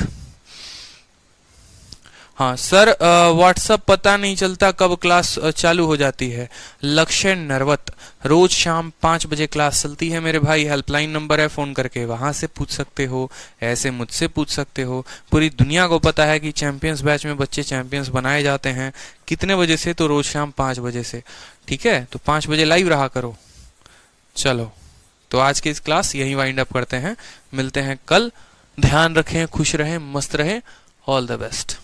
हाँ सर, व्हाट्सअप पता नहीं चलता कब क्लास चालू हो जाती है। लक्ष्य नरवत, रोज शाम 5 बजे क्लास चलती है मेरे भाई, हेल्पलाइन नंबर है, फोन करके वहां से पूछ सकते हो, ऐसे मुझसे पूछ सकते हो। पूरी दुनिया को पता है कि चैंपियंस बैच में बच्चे चैंपियंस बनाए जाते हैं। कितने बजे से? तो रोज शाम 5 बजे से, ठीक है। तो 5 बजे लाइव रहा करो। चलो, तो आज की इस क्लास यही वाइंड अप करते हैं, मिलते हैं कल। ध्यान रखें, खुश रहें, मस्त रहें, ऑल द बेस्ट।